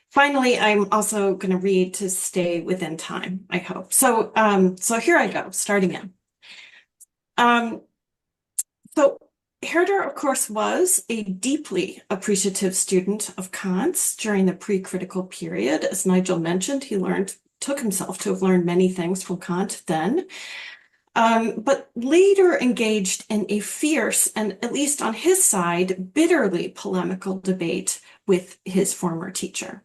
Finally, I'm also going to read to stay within time, I hope. So, so here I go, starting in. So Herder, of course, was a deeply appreciative student of Kant's during the pre-critical period. As Nigel mentioned, he took himself to have learned many things from Kant then. But later engaged in a fierce and, at least on his side, bitterly polemical debate with his former teacher.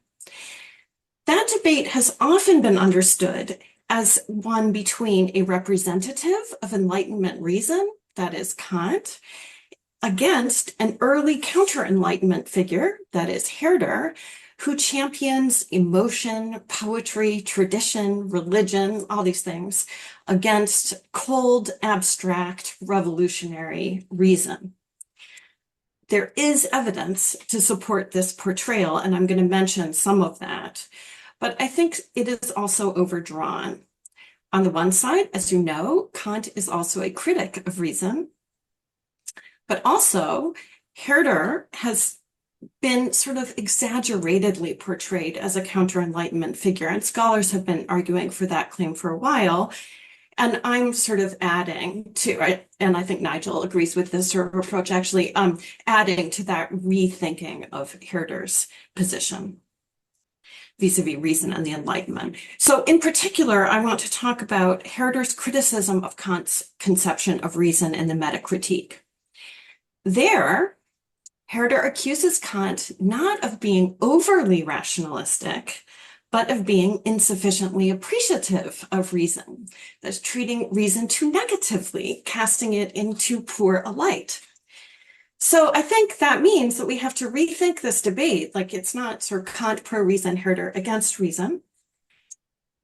That debate has often been understood as one between a representative of Enlightenment reason, that is Kant, against an early counter-Enlightenment figure, that is Herder, who champions emotion, poetry, tradition, religion, all these things, against cold, abstract, revolutionary reason. There is evidence to support this portrayal, and I'm going to mention some of that, but I think it is also overdrawn. On the one side, as you know, Kant is also a critic of reason, but also Herder has been sort of exaggeratedly portrayed as a counter-Enlightenment figure, and scholars have been arguing for that claim for a while. And I'm sort of adding to, and I think Nigel agrees with this sort of approach, actually, adding to that rethinking of Herder's position vis-a-vis reason and the Enlightenment. So in particular, I want to talk about Herder's criticism of Kant's conception of reason in the meta-critique. There, Herder accuses Kant not of being overly rationalistic, but of being insufficiently appreciative of reason, that's treating reason too negatively, casting it into poor a light. So I think that means that we have to rethink this debate, like it's not sort of Kant pro-reason, Herder against reason.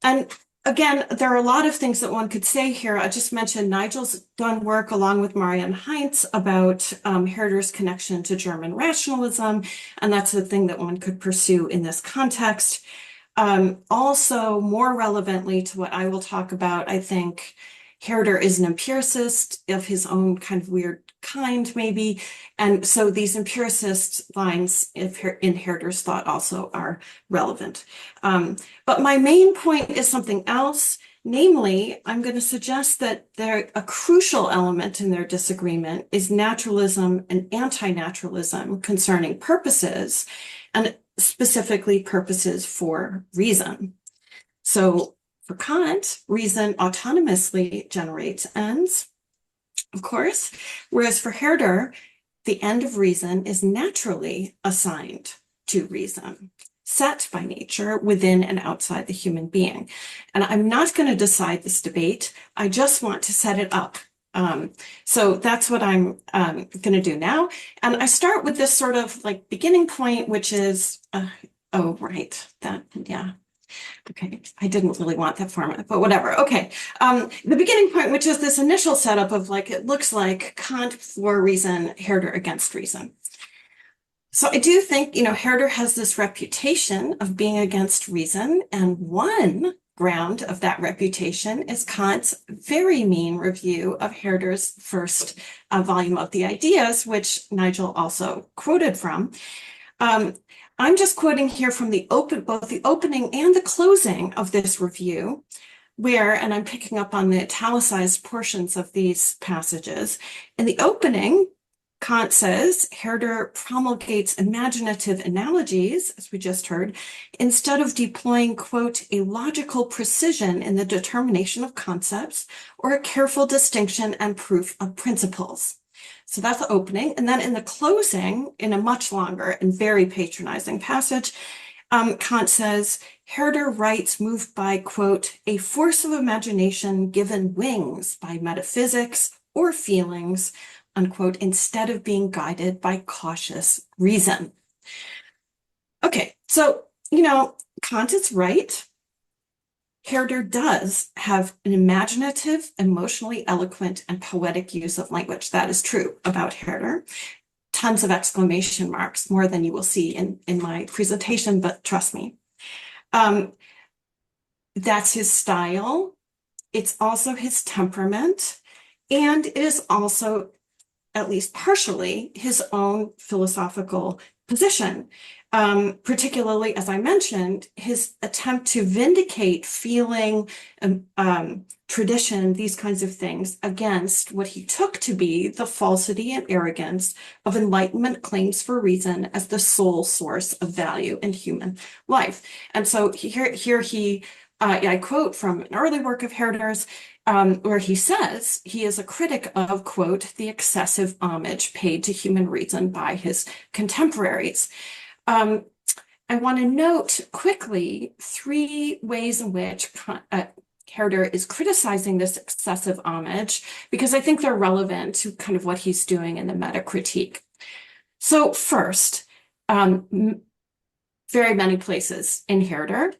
And again, there are a lot of things that one could say here. I just mentioned Nigel's done work along with Marianne Heinz about Herder's connection to German rationalism, and that's the thing that one could pursue in this context. Also, more relevantly to what I will talk about, I think Herder is an empiricist of his own kind of weird kind, maybe. And so these empiricist lines in Herder's thought also are relevant. But my main point is something else. Namely, I'm going to suggest that a crucial element in their disagreement is naturalism and anti-naturalism concerning purposes, and specifically purposes for reason. So for Kant, reason autonomously generates ends, of course, whereas for Herder, the end of reason is naturally assigned to reason, set by nature within and outside the human being. And I'm not going to decide this debate. I just want to set it up. So that's what I'm going to do now. And I start with this sort of like beginning point, which is, oh, right, that, yeah. Okay, I didn't really want that format, but whatever. Okay, the beginning point, which is this initial setup of like, it looks like Kant for reason, Herder against reason. So I do think, Herder has this reputation of being against reason, and one ground of that reputation is Kant's very mean review of Herder's first volume of the Ideas, which Nigel also quoted from. I'm just quoting here from both the opening and the closing of this review, where, and I'm picking up on the italicized portions of these passages. In the opening, Kant says Herder promulgates imaginative analogies, as we just heard, instead of deploying, quote, a logical precision in the determination of concepts or a careful distinction and proof of principles. So that's the opening. And then in the closing, in a much longer and very patronizing passage, Kant says, Herder writes moved by, quote, a force of imagination given wings by metaphysics or feelings, unquote, instead of being guided by cautious reason. Okay, so, Kant is right. Herder does have an imaginative, emotionally eloquent, and poetic use of language. That is true about Herder. Tons of exclamation marks, more than you will see in my presentation, but trust me. That's his style. It's also his temperament. And it is also, at least partially, his own philosophical position. Particularly, as I mentioned, his attempt to vindicate feeling, tradition, these kinds of things against what he took to be the falsity and arrogance of Enlightenment claims for reason as the sole source of value in human life. And so here he, I quote from an early work of Herder's, where he says he is a critic of, quote, the excessive homage paid to human reason by his contemporaries. I want to note quickly 3 ways in which Herder is criticizing this excessive homage, because I think they're relevant to kind of what he's doing in the meta-critique. So first, very many places in Herder,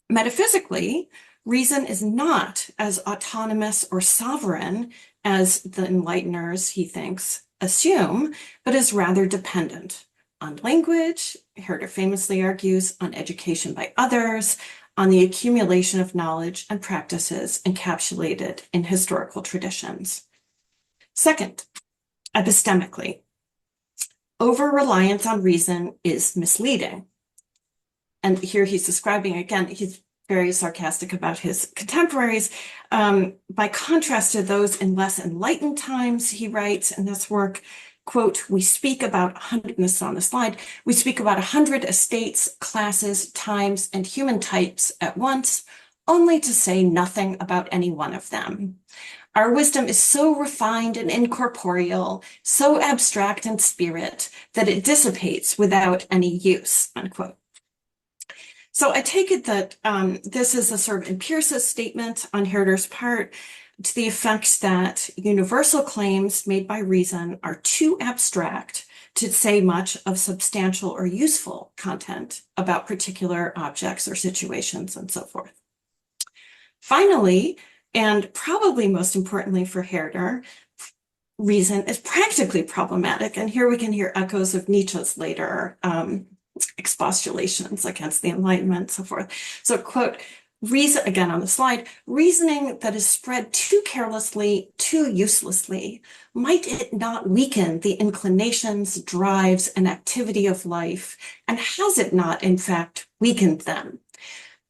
metaphysically, reason is not as autonomous or sovereign as the enlighteners, he thinks, assume, but is rather dependent on language. Herder famously argues on education by others, on the accumulation of knowledge and practices encapsulated in historical traditions. Second, epistemically, over-reliance on reason is misleading. And here he's describing, again, he's very sarcastic about his contemporaries. By contrast to those in less enlightened times, he writes in this work, quote, we speak about 100, and this is on the slide, we speak about 100 estates, classes, times, and human types at once, only to say nothing about any one of them. Our wisdom is so refined and incorporeal, so abstract in spirit, that it dissipates without any use, unquote. So I take it that this is a sort of empiricist statement on Herder's part, to the effect that universal claims made by reason are too abstract to say much of substantial or useful content about particular objects or situations and so forth. Finally, and probably most importantly for Herder, reason is practically problematic. And here we can hear echoes of Nietzsche's later expostulations against the Enlightenment and so forth. So, quote, reason, again on the slide, reasoning that is spread too carelessly, too uselessly, might it not weaken the inclinations, drives, and activity of life? And has it not, in fact, weakened them?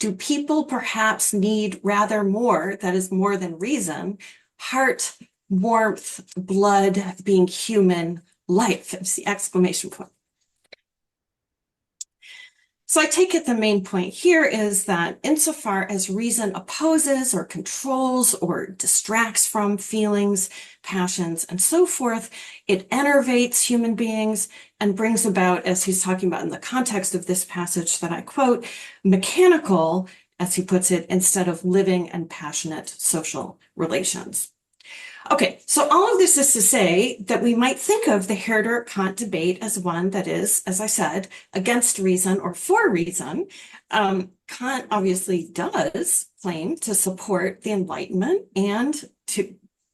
Do people perhaps need rather more, that is more than reason, heart, warmth, blood, being human, life? It's the exclamation point. So I take it the main point here is that insofar as reason opposes or controls or distracts from feelings, passions, and so forth, it enervates human beings and brings about, as he's talking about in the context of this passage that I quote, mechanical, as he puts it, instead of living and passionate social relations. Okay, so all of this is to say that we might think of the Herder-Kant debate as one that is, as I said, against reason or for reason. Kant obviously does claim to support the Enlightenment and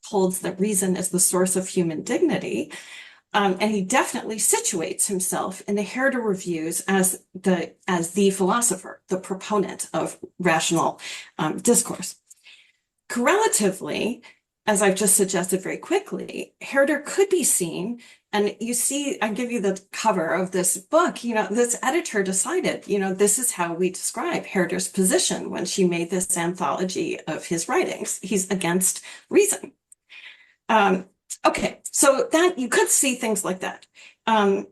holds that reason is the source of human dignity. And he definitely situates himself in the Herder reviews as the philosopher, the proponent of rational discourse. Correlatively, as I've just suggested very quickly, Herder could be seen, and you see, I give you the cover of this book, this editor decided, this is how we describe Herder's position when she made this anthology of his writings. He's against reason. Okay, so that you could see things like that. I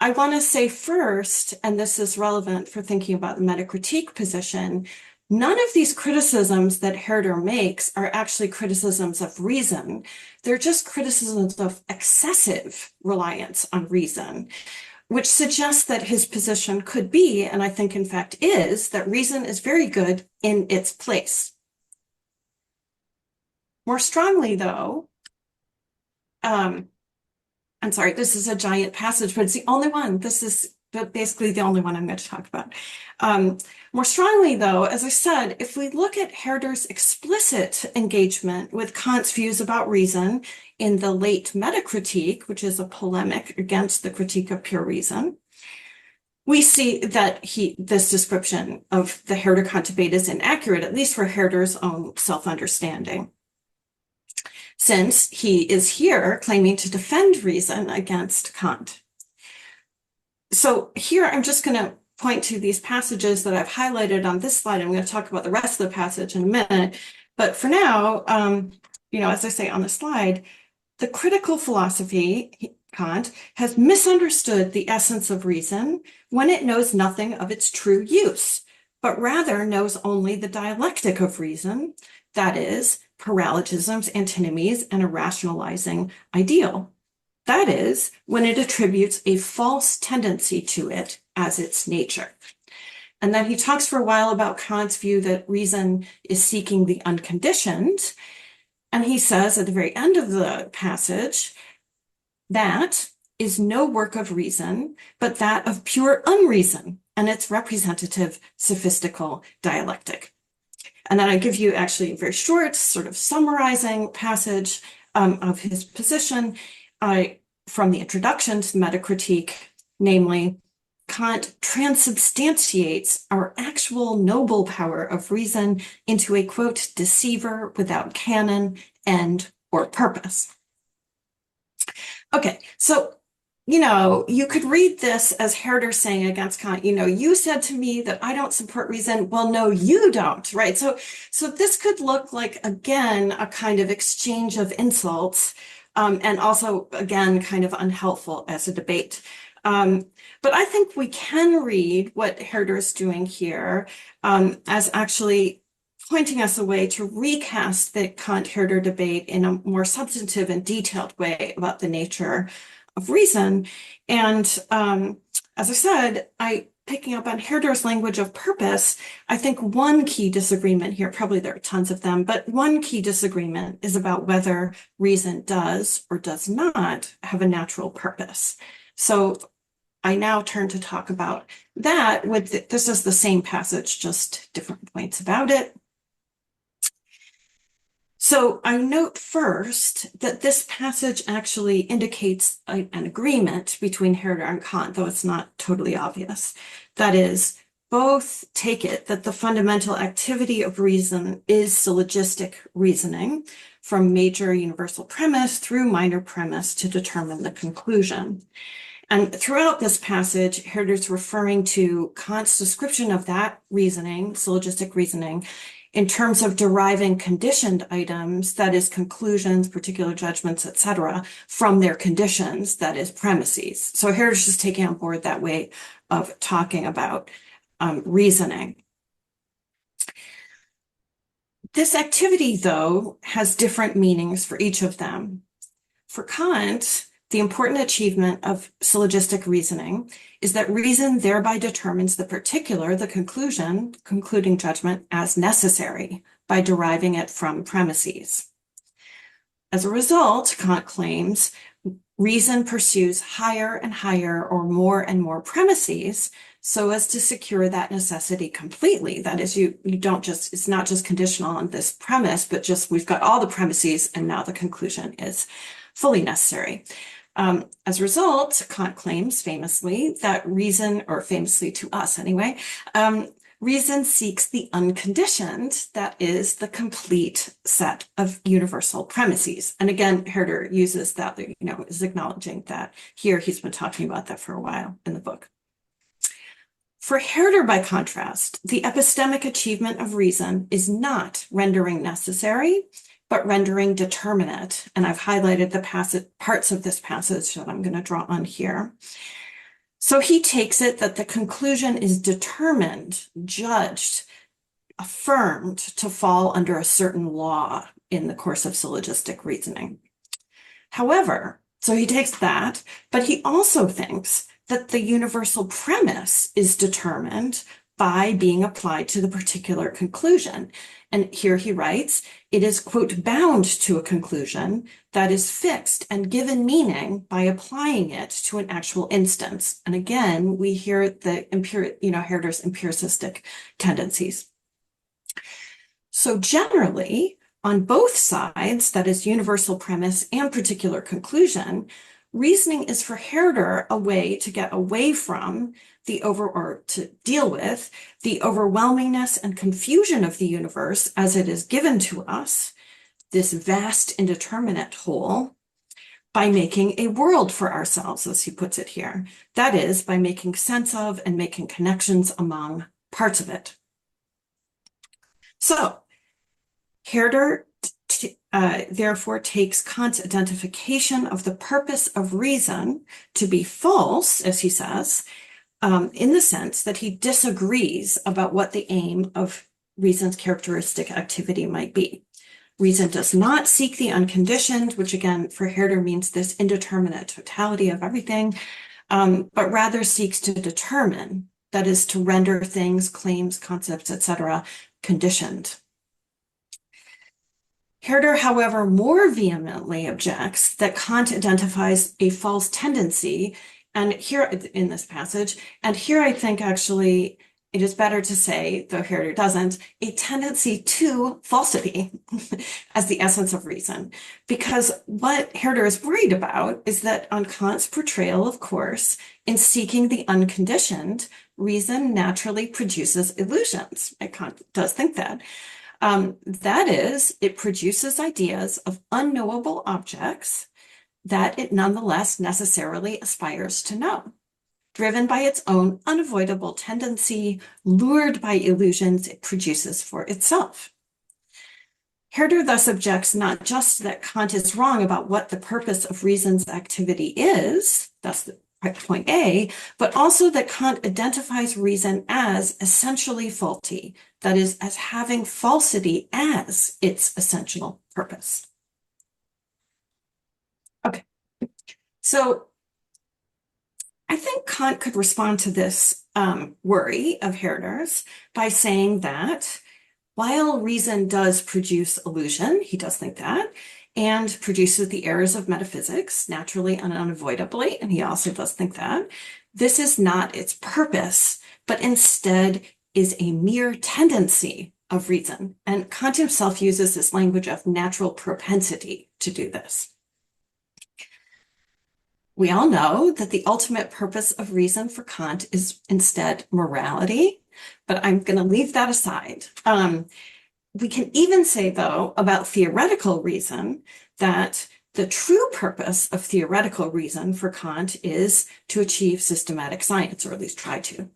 want to say first, and this is relevant for thinking about the metacritique position, none of these criticisms that Herder makes are actually criticisms of reason. They're just criticisms of excessive reliance on reason, which suggests that his position could be, and I think in fact is, that reason is very good in its place. More strongly, though, I'm sorry, this is a giant passage, but it's the only one. This is basically the only one I'm going to talk about. More strongly, though, as I said, if we look at Herder's explicit engagement with Kant's views about reason in the late Metacritique, which is a polemic against the critique of pure reason, we see that this description of the Herder-Kant debate is inaccurate, at least for Herder's own self-understanding, since he is here claiming to defend reason against Kant. So here I'm just going to point to these passages that I've highlighted on this slide. I'm going to talk about the rest of the passage in a minute. But for now, as I say on the slide, the critical philosophy, Kant, has misunderstood the essence of reason when it knows nothing of its true use, but rather knows only the dialectic of reason, that is, paralogisms, antinomies, and a rationalizing ideal. That is, when it attributes a false tendency to it as its nature. And then he talks for a while about Kant's view that reason is seeking the unconditioned. And he says at the very end of the passage, that is no work of reason, but that of pure unreason and its representative sophistical dialectic. And then I give you actually a very short sort of summarizing passage of his position from the introduction to Metacritique, namely, Kant transubstantiates our actual noble power of reason into a, quote, deceiver without canon, end, or purpose. Okay, so you could read this as Herder saying against Kant, you said to me that I don't support reason. Well, no, you don't, right? So this could look like, again, a kind of exchange of insults, and also, again, kind of unhelpful as a debate. But I think we can read what Herder is doing here as actually pointing us a way to recast the Kant-Herder debate in a more substantive and detailed way about the nature of reason. And as I said, picking up on Herder's language of purpose, I think one key disagreement here, probably there are tons of them, but one key disagreement is about whether reason does or does not have a natural purpose. So I now turn to talk about that this is the same passage, just different points about it. So I note first that this passage actually indicates an agreement between Herder and Kant, though it's not totally obvious. That is, both take it that the fundamental activity of reason is syllogistic reasoning, from major universal premise through minor premise to determine the conclusion. And throughout this passage, Herder's referring to Kant's description of that reasoning, syllogistic reasoning, in terms of deriving conditioned items, that is conclusions, particular judgments, etc., from their conditions, that is premises. So Herder's just taking on board that way of talking about reasoning. This activity, though, has different meanings for each of them. For Kant, the important achievement of syllogistic reasoning is that reason thereby determines the particular, the conclusion, concluding judgment, as necessary by deriving it from premises. As a result, Kant claims, reason pursues higher and higher or more and more premises so as to secure that necessity completely. That is, you don't just, it's not just conditional on this premise, but just we've got all the premises and now the conclusion is fully necessary. As a result, Kant claims famously that reason, or famously to us anyway, reason seeks the unconditioned, that is, the complete set of universal premises. And again, Herder uses that, is acknowledging that here he's been talking about that for a while in the book. For Herder, by contrast, the epistemic achievement of reason is not rendering necessary, but rendering determinate. And I've highlighted the parts of this passage that I'm going to draw on here. So he takes it that the conclusion is determined, judged, affirmed to fall under a certain law in the course of syllogistic reasoning. However, so he takes that, but he also thinks that the universal premise is determined by being applied to the particular conclusion. And here he writes, it is, quote, bound to a conclusion that is fixed and given meaning by applying it to an actual instance. And again, we hear the Herder's empiricistic tendencies. So generally, on both sides, that is universal premise and particular conclusion, reasoning is for Herder a way to get away from to deal with the overwhelmingness and confusion of the universe as it is given to us, this vast indeterminate whole, by making a world for ourselves, as he puts it here. That is, by making sense of and making connections among parts of it. So, Herder therefore takes Kant's identification of the purpose of reason to be false, as he says, in the sense that he disagrees about what the aim of reason's characteristic activity might be. Reason does not seek the unconditioned, which again for Herder means this indeterminate totality of everything, but rather seeks to determine, that is, to render things, claims, concepts, etc., conditioned. Herder, however, more vehemently objects that Kant identifies a false tendency, and here in this passage, and here I think actually it is better to say, though Herder doesn't, a tendency to falsity as the essence of reason. Because what Herder is worried about is that on Kant's portrayal, of course, in seeking the unconditioned, reason naturally produces illusions. Kant does think that. That is, it produces ideas of unknowable objects that it nonetheless necessarily aspires to know, driven by its own unavoidable tendency, lured by illusions it produces for itself. Herder thus objects not just that Kant is wrong about what the purpose of reason's activity is, that's the point A, but also that Kant identifies reason as essentially faulty, that is, as having falsity as its essential purpose. Okay, so I think Kant could respond to this worry of Herder's by saying that while reason does produce illusion, he does think that, and produces the errors of metaphysics naturally and unavoidably, and he also does think that, this is not its purpose, but instead is a mere tendency of reason. And Kant himself uses this language of natural propensity to do this. We all know that the ultimate purpose of reason for Kant is instead morality, but I'm going to leave that aside. We can even say, though, about theoretical reason that the true purpose of theoretical reason for Kant is to achieve systematic science, or at least try to.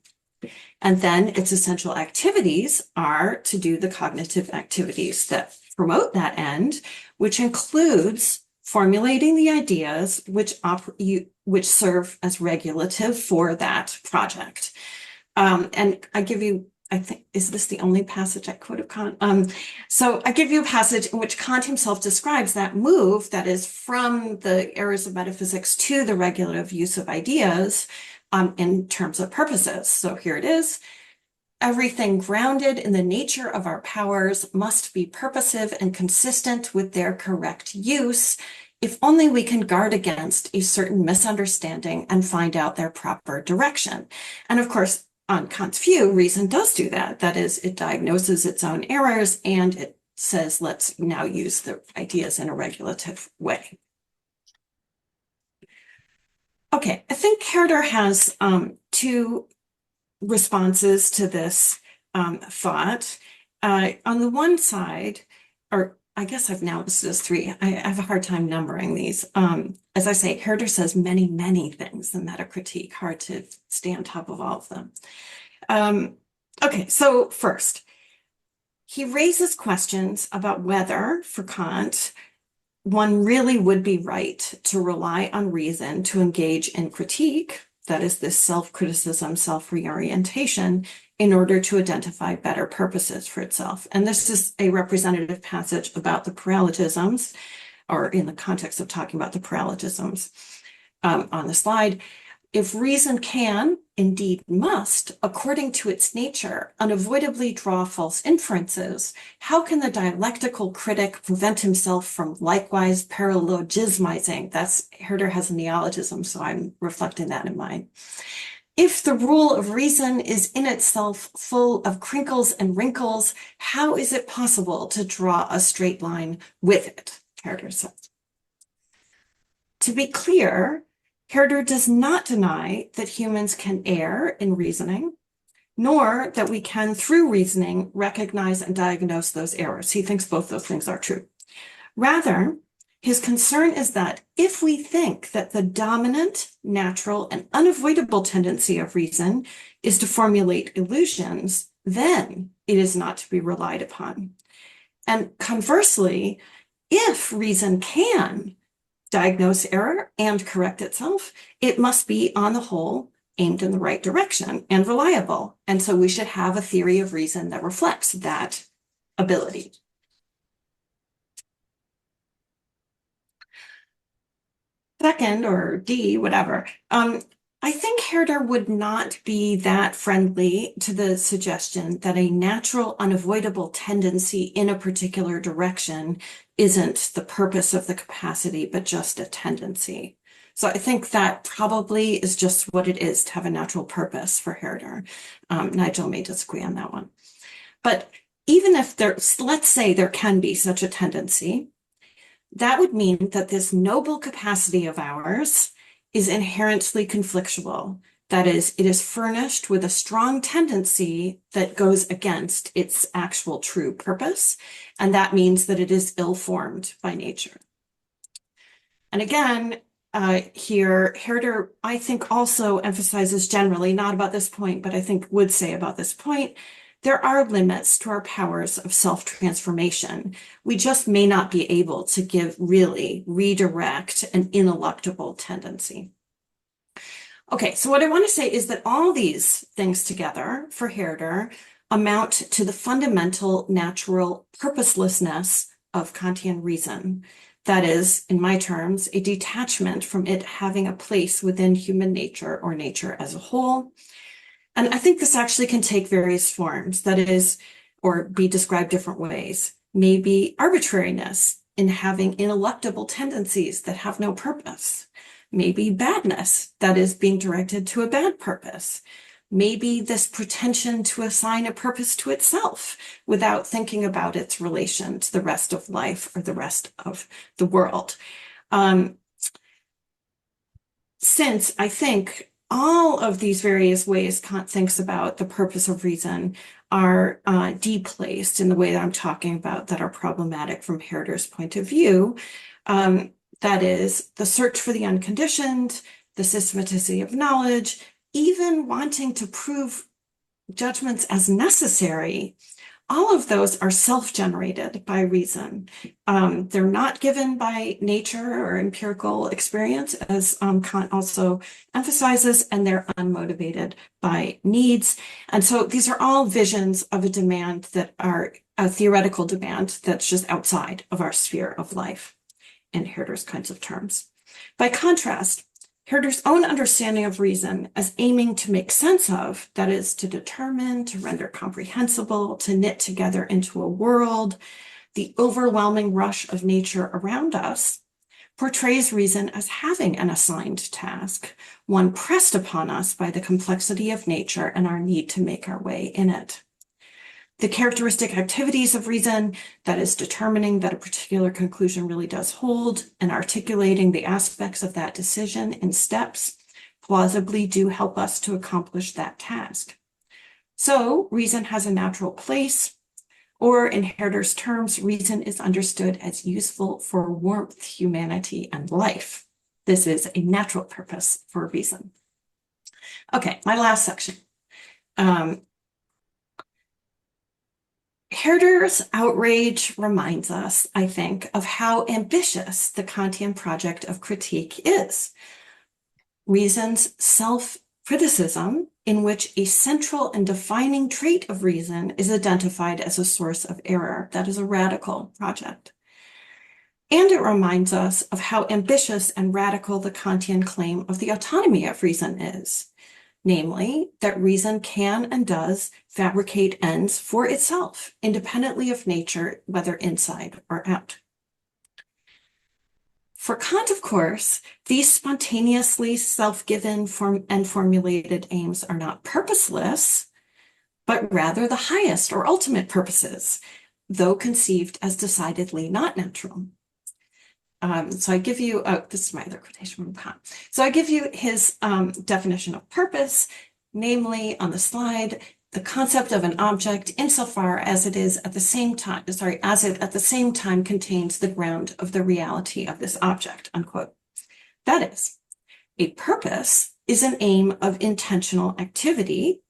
And then its essential activities are to do the cognitive activities that promote that end, which includes formulating the ideas which serve as regulative for that project. And I give you, I think, is this the only passage I quote of Kant? So I give you a passage in which Kant himself describes that move, that is from the errors of metaphysics to the regulative use of ideas in terms of purposes. So here it is. Everything grounded in the nature of our powers must be purposive and consistent with their correct use, if only we can guard against a certain misunderstanding and find out their proper direction. And of course, on Kant's view, reason does do that. That is, it diagnoses its own errors and it says, let's now use the ideas in a regulative way. Okay, I think Herder has two responses to this thought. On the one side, or I guess I've now listed as three. I have a hard time numbering these. As I say, Herder says many, many things in Metacritique. Hard to stay on top of all of them. Okay, so first, he raises questions about whether, for Kant, one really would be right to rely on reason to engage in critique, that is, this self-criticism, self-reorientation, in order to identify better purposes for itself. And this is a representative passage about the paralogisms, or in the context of talking about the paralogisms on the slide. If reason can, indeed must, according to its nature, unavoidably draw false inferences, how can the dialectical critic prevent himself from likewise paralogismizing? That's, Herder has a neologism, so I'm reflecting that in mind. If the rule of reason is in itself full of crinkles and wrinkles, how is it possible to draw a straight line with it? Herder says. To be clear, Herder does not deny that humans can err in reasoning, nor that we can, through reasoning, recognize and diagnose those errors. He thinks both those things are true. Rather, his concern is that if we think that the dominant, natural, and unavoidable tendency of reason is to formulate illusions, then it is not to be relied upon. And conversely, if reason can diagnose error and correct itself, it must be, on the whole, aimed in the right direction and reliable. And so we should have a theory of reason that reflects that ability. Second, or D, whatever, I think Herder would not be that friendly to the suggestion that a natural, unavoidable tendency in a particular direction isn't the purpose of the capacity, but just a tendency. So I think that probably is just what it is to have a natural purpose for Herder. Nigel may disagree on that one. But even if let's say there can be such a tendency, that would mean that this noble capacity of ours is inherently conflictual. That is, it is furnished with a strong tendency that goes against its actual true purpose, and that means that it is ill-formed by nature. And again, here, Herder, I think, also emphasizes generally, not about this point, but I think would say about this point, there are limits to our powers of self-transformation. We just may not be able to redirect an ineluctable tendency. Okay, so what I want to say is that all these things together for Herder amount to the fundamental natural purposelessness of Kantian reason. That is, in my terms, a detachment from it having a place within human nature or nature as a whole. And I think this actually can take various forms, that is, or be described different ways. Maybe arbitrariness in having ineluctable tendencies that have no purpose. Maybe badness, that is, being directed to a bad purpose. Maybe this pretension to assign a purpose to itself without thinking about its relation to the rest of life or the rest of the world. Since I think all of these various ways Kant thinks about the purpose of reason are deplaced in the way that I'm talking about that are problematic from Herder's point of view. That is, the search for the unconditioned, the systematicity of knowledge, even wanting to prove judgments as necessary. All of those are self-generated by reason. They're not given by nature or empirical experience, as Kant also emphasizes, and they're unmotivated by needs. And so these are all visions of a demand that are a theoretical demand that's just outside of our sphere of life in Herder's kinds of terms. By contrast, Herder's own understanding of reason as aiming to make sense of, that is, to determine, to render comprehensible, to knit together into a world, the overwhelming rush of nature around us, portrays reason as having an assigned task, one pressed upon us by the complexity of nature and our need to make our way in it. The characteristic activities of reason, that is, determining that a particular conclusion really does hold and articulating the aspects of that decision in steps, plausibly do help us to accomplish that task. So reason has a natural place, or in Herder's terms, reason is understood as useful for warmth, humanity, and life. This is a natural purpose for reason. Okay, my last section. Herder's outrage reminds us, I think, of how ambitious the Kantian project of critique is. Reason's self-criticism, in which a central and defining trait of reason is identified as a source of error. That is a radical project. And it reminds us of how ambitious and radical the Kantian claim of the autonomy of reason is. Namely, that reason can and does fabricate ends for itself, independently of nature, whether inside or out. For Kant, of course, these spontaneously self-given and formulated aims are not purposeless, but rather the highest or ultimate purposes, though conceived as decidedly not natural. So I give you, this is my other quotation from Kant. So I give you his definition of purpose, namely on the slide, the concept of an object insofar as it is at the same time, as it at the same time contains the ground of the reality of this object, unquote. That is, a purpose is an aim of intentional activity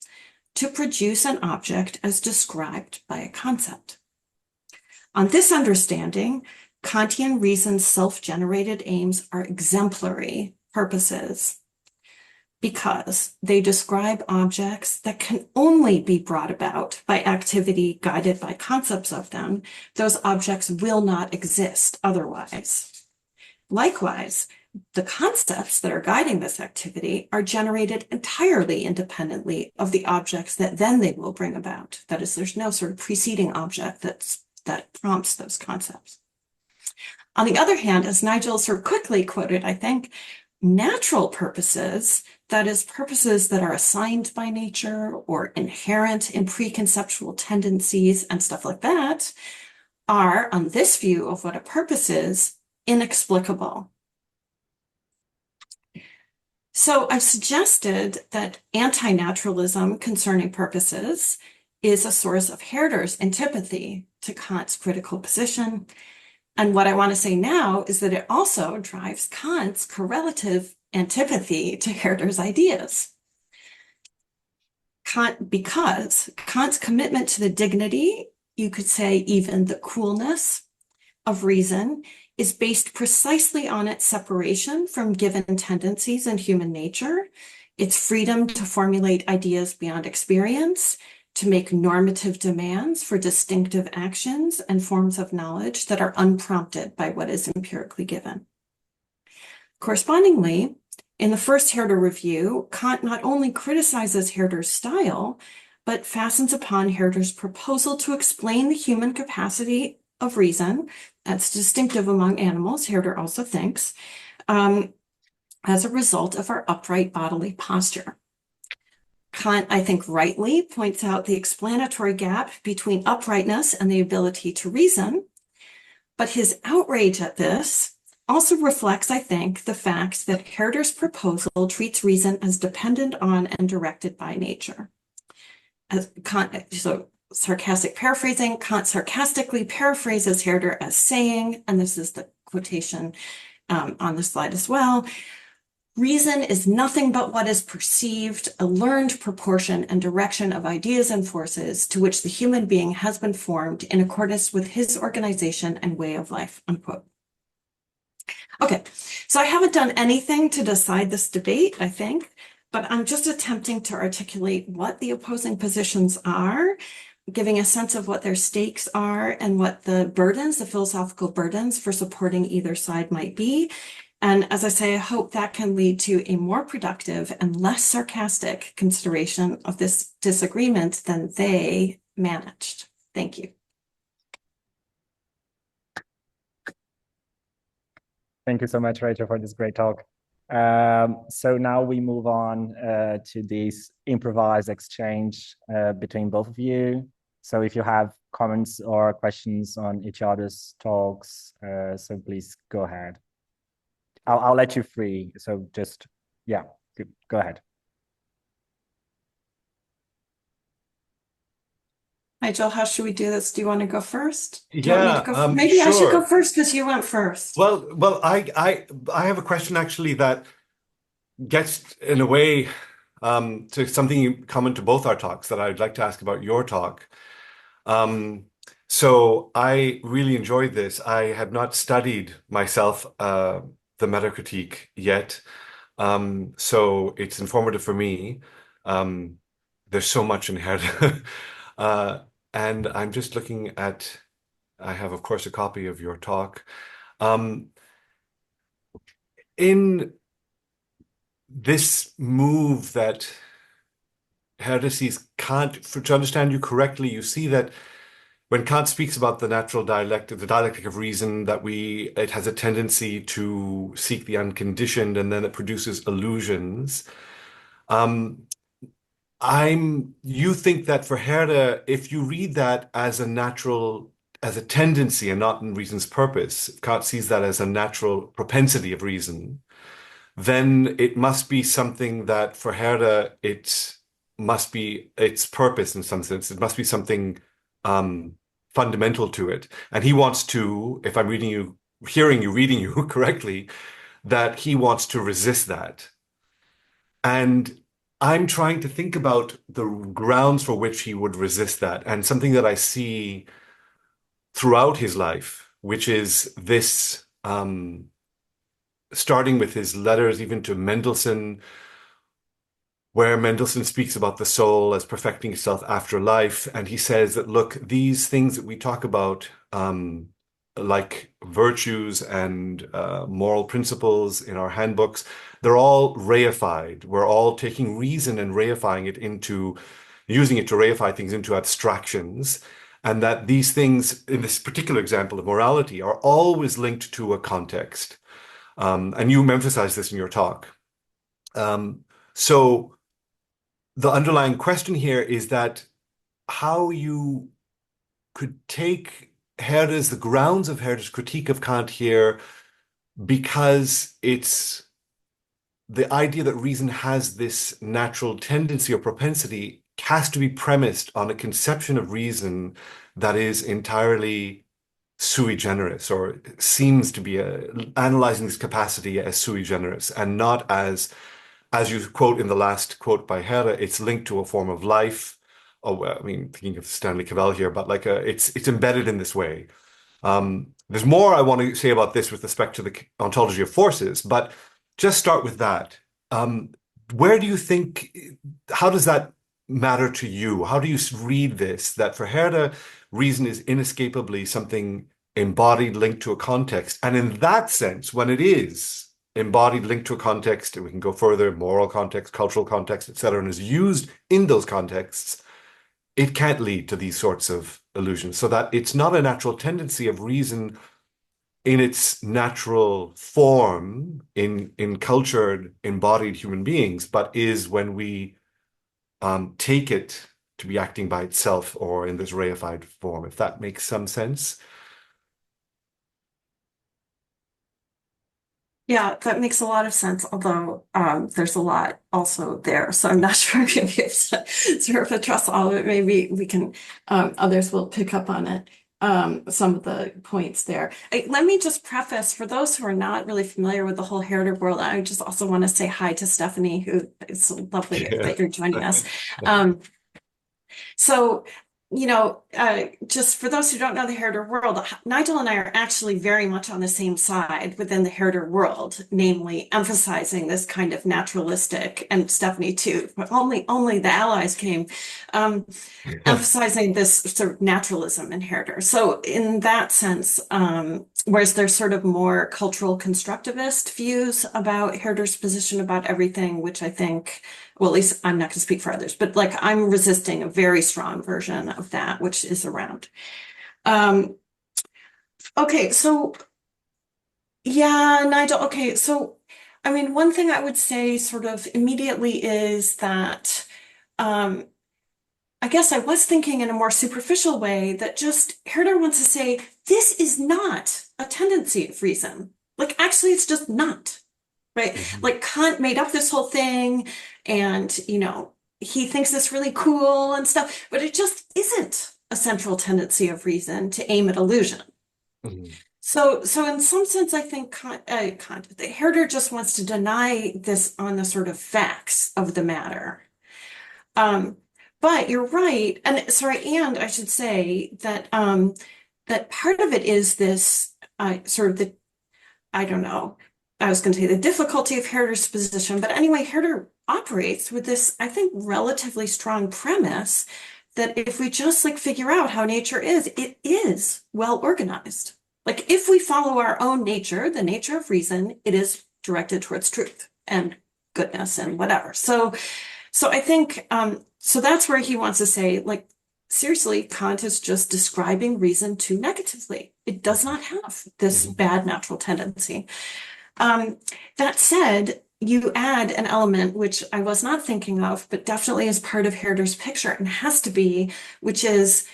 to produce an object as described by a concept. On this understanding, Kantian reason's self-generated aims are exemplary purposes because they describe objects that can only be brought about by activity guided by concepts of them. Those objects will not exist otherwise. Likewise, the concepts that are guiding this activity are generated entirely independently of the objects that then they will bring about. That is, there's no sort of preceding object that prompts those concepts. On the other hand, as Nigel sort of quickly quoted, I think, natural purposes, that is, purposes that are assigned by nature or inherent in preconceptual tendencies and stuff like that, are, on this view of what a purpose is, inexplicable. So I've suggested that anti-naturalism concerning purposes is a source of Herder's antipathy to Kant's critical position. And what I want to say now is that it also drives Kant's correlative antipathy to Herder's ideas. Because Kant's commitment to the dignity, you could say even the coolness of reason, is based precisely on its separation from given tendencies in human nature, its freedom to formulate ideas beyond experience, to make normative demands for distinctive actions and forms of knowledge that are unprompted by what is empirically given. Correspondingly, in the first Herder review, Kant not only criticizes Herder's style, but fastens upon Herder's proposal to explain the human capacity of reason, that's distinctive among animals, Herder also thinks, as a result of our upright bodily posture. Kant, I think, rightly points out the explanatory gap between uprightness and the ability to reason, but his outrage at this also reflects, I think, the fact that Herder's proposal treats reason as dependent on and directed by nature. As Kant, so sarcastic paraphrasing, Kant sarcastically paraphrases Herder as saying, and this is the quotation on the slide as well, reason is nothing but what is perceived, a learned proportion and direction of ideas and forces to which the human being has been formed in accordance with his organization and way of life, unquote. Okay, so I haven't done anything to decide this debate, I think, but I'm just attempting to articulate what the opposing positions are, giving a sense of what their stakes are and what the burdens, the philosophical burdens for supporting either side might be. And as I say, I hope that can lead to a more productive and less sarcastic consideration of this disagreement than they managed. Thank you. Thank you so much, Rachel, for this great talk. So now we move on to this improvised exchange between both of you. So if you have comments or questions on each other's talks, so please go ahead. I'll let you free. So just, yeah, Good. Go ahead. Nigel, how should we do this? Do you want to go first? Do you want me to Yeah, go? Maybe I should go sure. first because you went first. Well, I have a question actually that gets in a way to something common to both our talks that I'd like to ask about your talk. So I really enjoyed this. I have not studied myself the Metacritique yet, so it's informative for me. There's so much in here, and I'm just looking at. I have, of course, a copy of your talk. Um, in this move that Herder sees Kant, to understand you correctly, you see that when Kant speaks about the natural dialectic, the dialectic of reason, that it has a tendency to seek the unconditioned and then it produces illusions. You think that for Herder, if you read that as as a tendency and not in reason's purpose, if Kant sees that as a natural propensity of reason, then it must be something that for Herder, it must be its purpose in some sense. It must be something fundamental to it. And he wants to, if I'm hearing you, reading you correctly, that he wants to resist that. And I'm trying to think about the grounds for which he would resist that. And something that I see throughout his life, which is this, starting with his letters even to Mendelssohn, where Mendelssohn speaks about the soul as perfecting itself after life. And he says that, look, these things that we talk about, like virtues and moral principles in our handbooks, they're all reified. We're all taking reason and reifying it using it to reify things into abstractions. And that these things, in this particular example of morality, are always linked to a context. And you emphasize this in your talk. So the underlying question here is that how you could take the grounds of Herder's critique of Kant here, because it's the idea that reason has this natural tendency or propensity has to be premised on a conception of reason that is entirely sui generis, or seems to be analyzing this capacity as sui generis and not as you quote in the last quote by Herder, it's linked to a form of life. Oh, well, I mean, thinking of Stanley Cavell here, but like it's embedded in this way. There's more I want to say about this with respect to the ontology of forces, but just start with that. Where do you think, how does that matter to you? How do you read this? That for Herder, reason is inescapably something embodied, linked to a context. And in that sense, when it is embodied, linked to a context, and we can go further, moral context, cultural context, etc., and is used in those contexts, it can't lead to these sorts of illusions. So that it's not a natural tendency of reason in its natural form in cultured, embodied human beings, but is when we take it to be acting by itself or in this reified form, if that makes some sense. Yeah, that makes a lot of sense, although there's a lot also there. So I'm not sure I'm going to be able to sort of address all of it. Maybe we can, others will pick up on it, some of the points there. Let me just preface, for those who are not really familiar with the whole Herder world, I just also want to say hi to Stephanie, who is lovely that you're joining us. So, just for those who don't know the Herder world, Nigel and I are actually very much on the same side within the Herder world, namely emphasizing this kind of naturalistic, and Stephanie too, but only the allies came, emphasizing this sort of naturalism in Herder. So in that sense, whereas there's sort of more cultural constructivist views about Herder's position about everything, which I think, well, at least I'm not going to speak for others, but like I'm resisting a very strong version of that, which is around. Okay, so yeah, Nigel. Okay, so I mean, one thing I would say sort of immediately is that I guess I was thinking in a more superficial way that just Herder wants to say this is not a tendency of reason. Like, actually, it's just not. right? Like Kant made up this whole thing and, he thinks it's really cool and stuff, but it just isn't a central tendency of reason to aim at illusion. Mhm. So in some sense, I think Herder just wants to deny this on the sort of facts of the matter. Um, but you're right, and sorry, and I should say that that part of it is this sort of I don't know, I was going to say the difficulty of Herder's position, but anyway, Herder operates with this, I think, relatively strong premise that if we just like figure out how nature is, it is well organized. Like if we follow our own nature, the nature of reason, it is directed towards truth and goodness and whatever. So I think so that's where he wants to say, like, seriously, Kant is just describing reason too negatively. It does not have this bad natural tendency. That said, you add an element which I was not thinking of, but definitely is part of Herder's picture and has to be, which is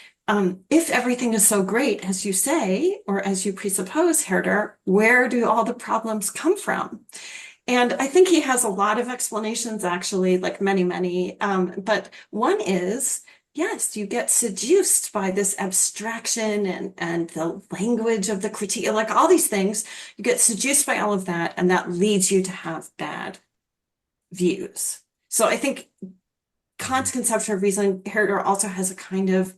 if everything is so great as you say, or as you presuppose, Herder, where do all the problems come from? And I think he has a lot of explanations, actually, like many, many. But one is, yes, you get seduced by this abstraction and the language of the critique, like all these things. You get seduced by all of that, and that leads you to have bad views. So I think Kant's conception of reason, Herder also has a kind of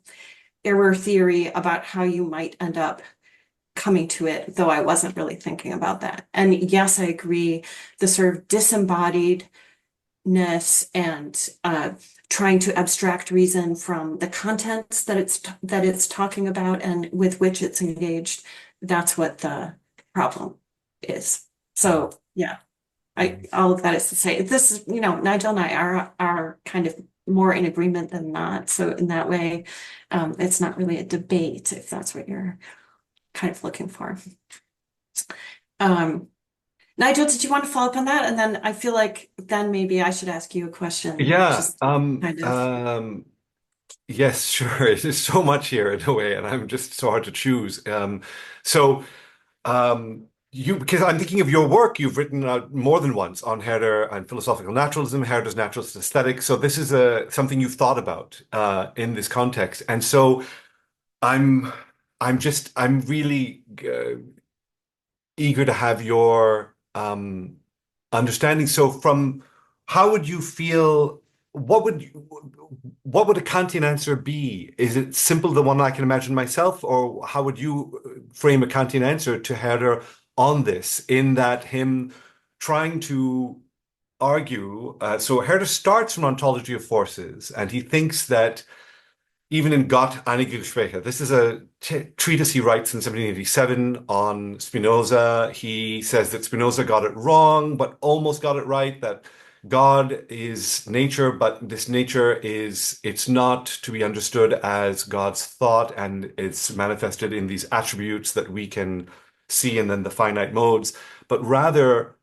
error theory about how you might end up coming to it, though I wasn't really thinking about that. And yes, I agree, the sort of disembodiedness and trying to abstract reason from the contents that it's talking about and with which it's engaged, that's what the problem is. So yeah, all of that is to say, this is, Nigel and I are kind of more in agreement than not. So in that way, it's not really a debate, if that's what you're kind of looking for. Nigel, did you want to follow up on that? And then I feel like then maybe I should ask you a question. Yeah. Just kind of. Yes, sure. There's so much here in a way, and I'm just so hard to choose. So because I'm thinking of your work, you've written more than once on Herder and philosophical naturalism, Herder's naturalist aesthetic. So this is something you've thought about in this context, and so I'm I'm really eager to have your understanding. So from how would you feel? What would a Kantian answer be? Is it simple, the one I can imagine myself, or how would you frame a Kantian answer to Herder on this? In that him trying to argue, so Herder starts from ontology of forces, and he thinks that even in Gott einige Gespräche, this is a treatise he writes in 1787 on Spinoza. He says that Spinoza got it wrong, but almost got it right, that God is nature, but this nature it's not to be understood as God's thought, and it's manifested in these attributes that we can see and then the finite modes, but rather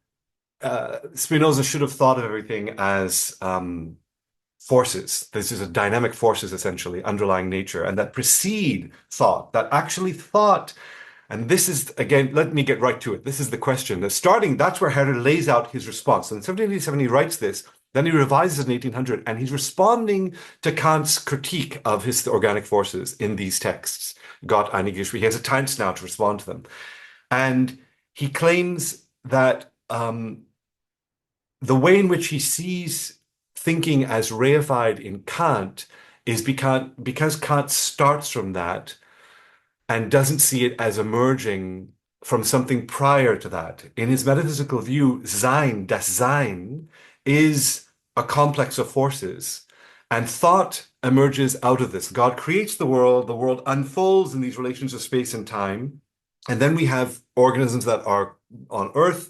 Spinoza should have thought of everything as forces. This is a dynamic forces, essentially, underlying nature, and that precede thought, that actually thought. And this is, again, let me get right to it. This is the question. That's where Herder lays out his response. In 1787, he writes this, then he revises in 1800, and he's responding to Kant's critique of his organic forces in these texts. Gott einige Gespräche. He has a chance now to respond to them. And he claims that the way in which he sees thinking as reified in Kant is because Kant starts from that and doesn't see it as emerging from something prior to that. In his metaphysical view, das Sein, is a complex of forces, and thought emerges out of this. God creates the world unfolds in these relations of space and time, and then we have organisms that are on Earth,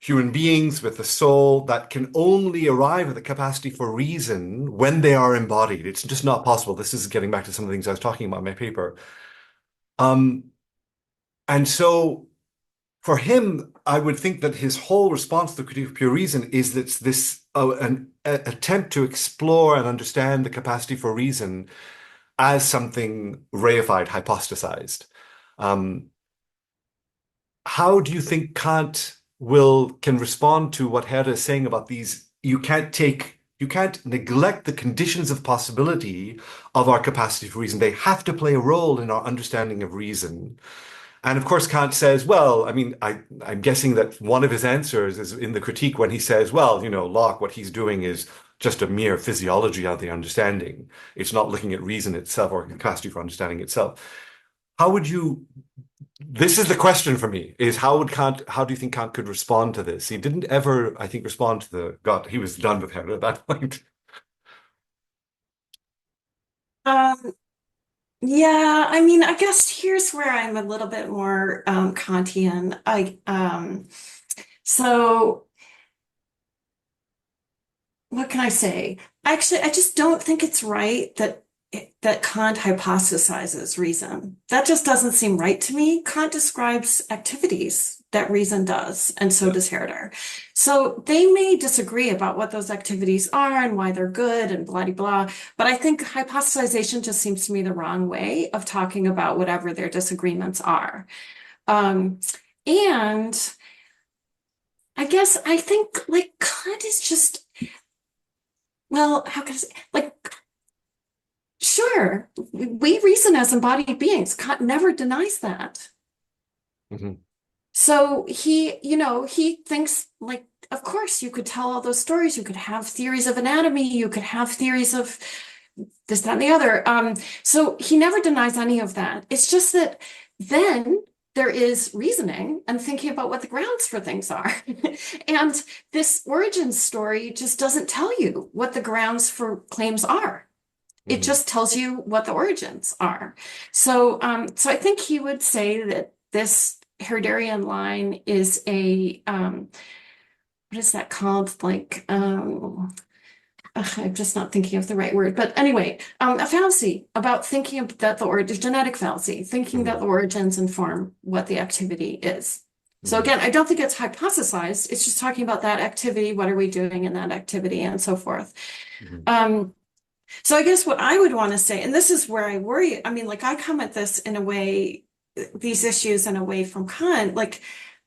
human beings with a soul that can only arrive at the capacity for reason when they are embodied. It's just not possible. This is getting back to some of the things I was talking about in my paper. And so for him, I would think that his whole response to the critique of pure reason is that an attempt to explore and understand the capacity for reason as something reified, hypostasized. How do you think Kant can respond to what Herder is saying about these. You can't neglect the conditions of possibility of our capacity for reason. They have to play a role in our understanding of reason. And of course, Kant says, well, I mean, I'm guessing that one of his answers is in the critique when he says, well, Locke, what he's doing is just a mere physiology of the understanding. It's not looking at reason itself or capacity for understanding itself. This is the question for me, is how do you think Kant could respond to this? He didn't ever, I think, respond to God, he was done with Herder at that point. Yeah, I mean, I guess here's where I'm a little bit more Kantian. So what can I say? Actually, I just don't think it's right that Kant hypothesizes reason. That just doesn't seem right to me. Kant describes activities that reason does, and so does Herder. So they may disagree about what those activities are and why they're good and blah, blah, blah. But I think hypothesization just seems to me the wrong way of talking about whatever their disagreements are. And I guess I think like Kant is just, well, how can I say, like, sure, we reason as embodied beings. Kant never denies that. Mm-hmm. So he thinks like, of course, you could tell all those stories. You could have theories of anatomy. You could have theories of this, that, and the other. So he never denies any of that. It's just that then there is reasoning and thinking about what the grounds for things are. And this origin story just doesn't tell you what the grounds for claims are. It just tells you what the origins are. So I think he would say that this Herderian line is a what is that called? Like I'm just not thinking of the right word, but anyway, a fallacy about thinking that the origin, genetic fallacy, thinking that the origins inform what the activity is. So again, I don't think it's hypothesized. It's just talking about that activity. What are we doing in that activity, and so forth. So I guess what I would want to say, and this is where I worry. I mean, like I come at this in a way, these issues in a way from Kant. Like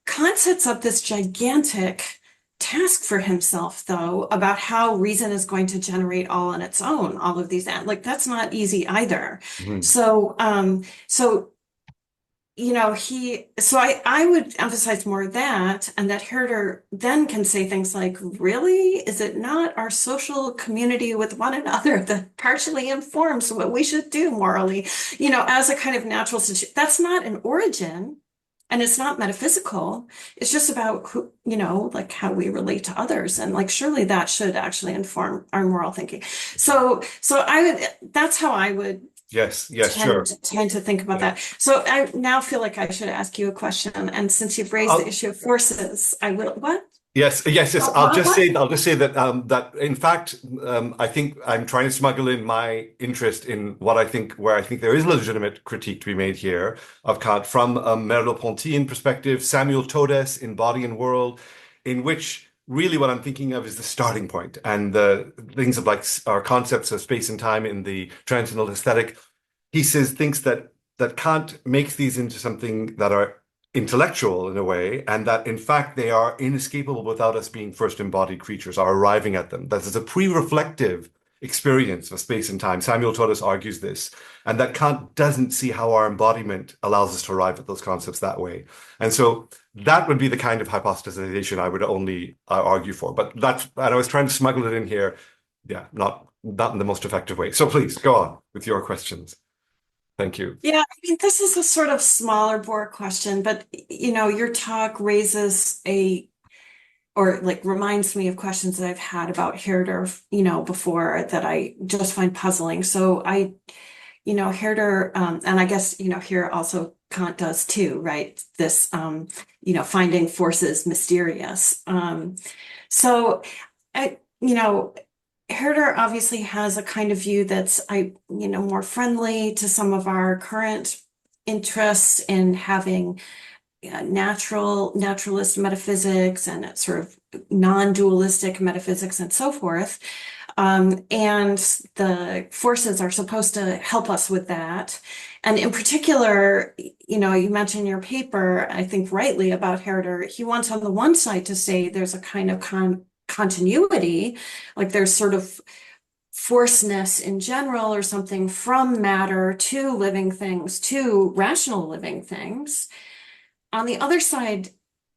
Kant sets up this gigantic task for himself, though, about how reason is going to generate all on its own, all of these, like that's not easy either. So I would emphasize more that, and that Herder then can say things like, really, is it not our social community with one another that partially informs what we should do morally, as a kind of natural situation? That's not an origin, and it's not metaphysical. It's just about who, like how we relate to others. And like, surely that should actually inform our moral thinking. So that's how I would Yes, sure. Tend to think about that. So I now feel like I should ask you a question. And since you've raised the issue of forces, I will, what? Yes. I'll just say that that in fact I think I'm trying to smuggle in my interest in where I think there is legitimate critique to be made here of Kant from a Merleau-Pontian perspective, Samuel Todes in Body and World, in which really what I'm thinking of is the starting point and the things of like our concepts of space and time in the transcendental aesthetic. He thinks that Kant makes these into something that are intellectual in a way, and that in fact they are inescapable without us being first embodied creatures or arriving at them. That is a pre-reflective experience of space and time. Samuel Todes argues this, and that Kant doesn't see how our embodiment allows us to arrive at those concepts that way. And so that would be the kind of hypothesization I would only argue for. But and I was trying to smuggle it in here. Yeah, not in the most effective way. So please go on with your questions. Thank you. Yeah, I mean, this is a sort of smaller bore question, but your talk raises or like reminds me of questions that I've had about Herder, before that I just find puzzling. So Herder, and I guess, here also Kant does too, right? This, finding forces mysterious. Herder obviously has a kind of view that's, more friendly to some of our current interests in having naturalist metaphysics and sort of non-dualistic metaphysics and so forth. And the forces are supposed to help us with that. And in particular, you know, you mentioned in your paper, I think rightly about Herder, he wants on the one side to say there's a kind of continuity, like there's sort of forceness in general or something from matter to living things to rational living things. On the other side,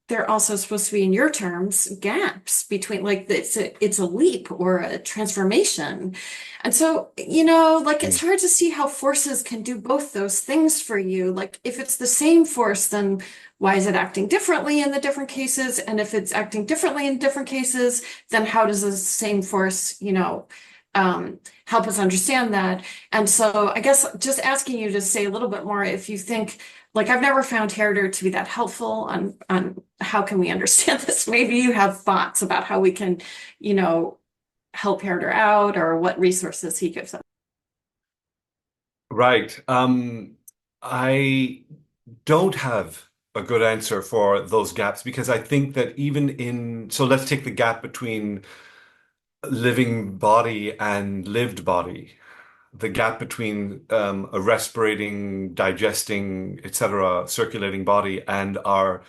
they're also supposed to be, in your terms, gaps between, like it's a leap or a transformation. And so, you know, like it's hard to see how forces can do both those things for you. Like if it's the same force, then why is it acting differently in the different cases? And if it's acting differently in different cases, then how does the same force, you know, help us understand that? And so I guess just asking you to say a little bit more if you think, like I've never found Herder to be that helpful on how can we understand this. Maybe you have thoughts about how we can, you know, help Herder out or what resources he gives us. Right. I don't have a good answer for those gaps because I think that so let's take the gap between living body and lived body, the gap between a respirating, digesting, etc., circulating body and our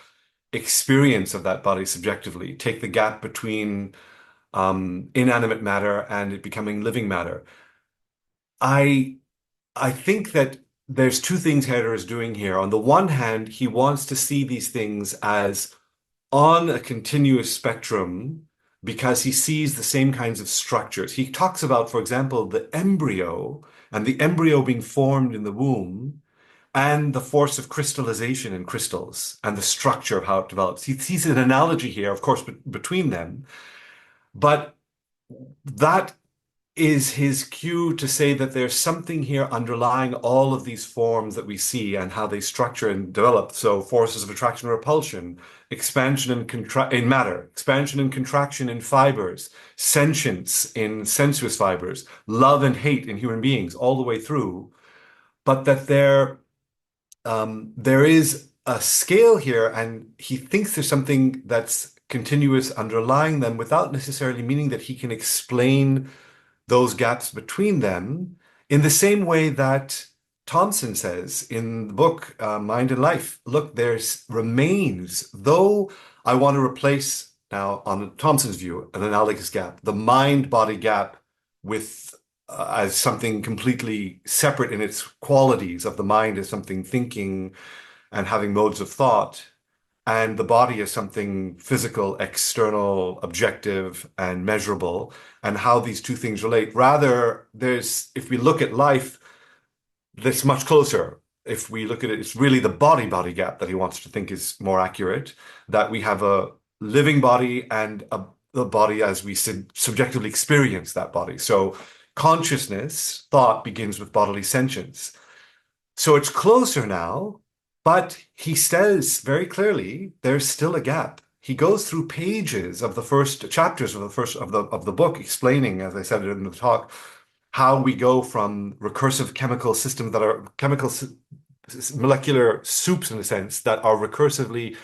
experience of that body subjectively. Take the gap between inanimate matter and it becoming living matter. I think that there's two things Herder is doing here. On the one hand, he wants to see these things as on a continuous spectrum because he sees the same kinds of structures. He talks about, for example, the embryo and the embryo being formed in the womb and the force of crystallization in crystals and the structure of how it develops. He sees an analogy here, of course, between them, but that is his cue to say that there's something here underlying all of these forms that we see and how they structure and develop. So forces of attraction and repulsion, expansion and in matter, expansion and contraction in fibers, sentience in sensuous fibers, love and hate in human beings, all the way through. But that there is a scale here, and he thinks there's something that's continuous underlying them without necessarily meaning that he can explain those gaps between them in the same way that Thompson says in the book Mind and Life. Look, there's remains, though I want to replace now, on Thompson's view, an analogous gap, the mind-body gap with as something completely separate in its qualities of the mind as something thinking and having modes of thought, and the body as something physical, external, objective, and measurable, and how these two things relate. Rather, if we look at life, that's much closer. If we look at it, it's really the body-body gap that he wants to think is more accurate, that we have a living body and a body as we subjectively experience that body. So consciousness, thought, begins with bodily sentience. So it's closer now, but he says very clearly there's still a gap. He goes through pages of the first chapters of the book, explaining, as I said in the talk, how we go from recursive chemical systems that are molecular soups, in a sense, that are recursively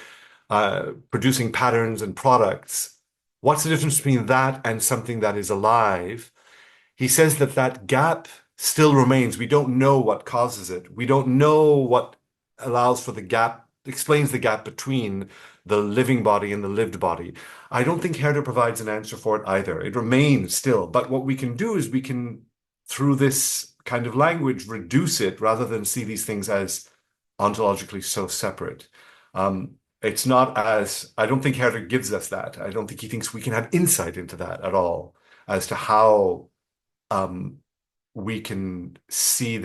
producing patterns and products. What's the difference between that and something that is alive? He says that gap still remains. We don't know what causes it. We don't know what allows for the gap, explains the gap between the living body and the lived body. I don't think Herder provides an answer for it either. It remains still. But what we can do is we can, through this kind of language, reduce it rather than see these things as ontologically so separate. It's not as, I don't think Herder gives us that. I don't think he thinks we can have insight into that at all as to how we can see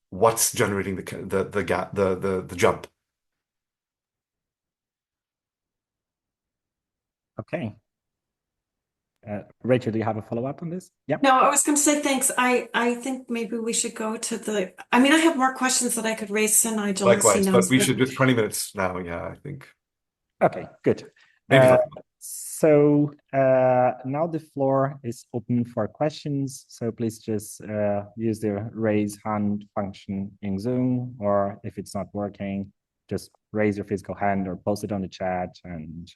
what's generating the gap, the jump. Okay. Rachel, do you have a follow-up on this? Yeah. No, I was going to say thanks. I think maybe we should go to I mean, I have more questions that I could raise to Nigel. Likewise, but we should just 20 minutes now. Yeah, I think. Okay, good. Maybe so now the floor is open for questions. So please just use the raise hand function in Zoom, or if it's not working, just raise your physical hand or post it on the chat, and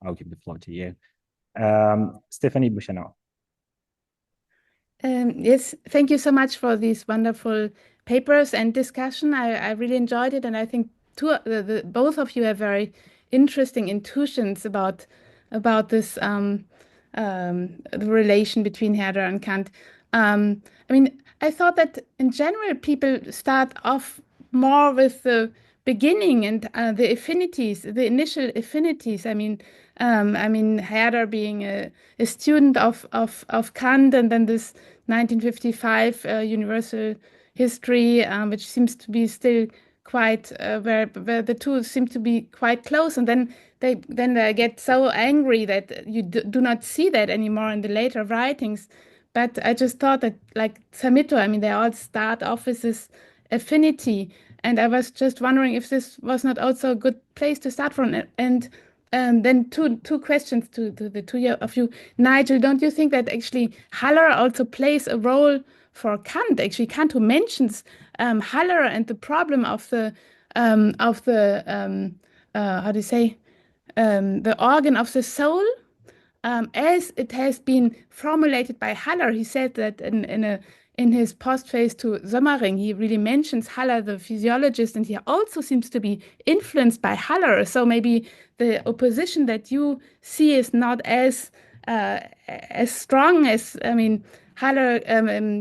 I'll give the floor to you. Stephanie Bouchonneau. Yes, thank you so much for these wonderful papers and discussion. I really enjoyed it, and I think both of you have very interesting intuitions about this the relation between Herder and Kant. I mean, I thought that in general people start off more with the beginning and the affinities, the initial affinities. I mean Herder being a student of Kant, and then this 1955 universal history, which seems to be still quite where the two seem to be quite close, and then they get so angry that you do not see that anymore in the later writings. But I just thought that, like Samito, I mean, they all start off with this affinity, and I was just wondering if this was not also a good place to start from. And then two questions to the two of you. Nigel, don't you think that actually Haller also plays a role for Kant? Actually, Kant, who mentions Haller and the problem of the how do you say, the organ of the soul, as it has been formulated by Haller. He said that in his postface to Sommering, he really mentions Haller, the physiologist, and he also seems to be influenced by Haller. So maybe the opposition that you see is not as strong as, I mean, Haller,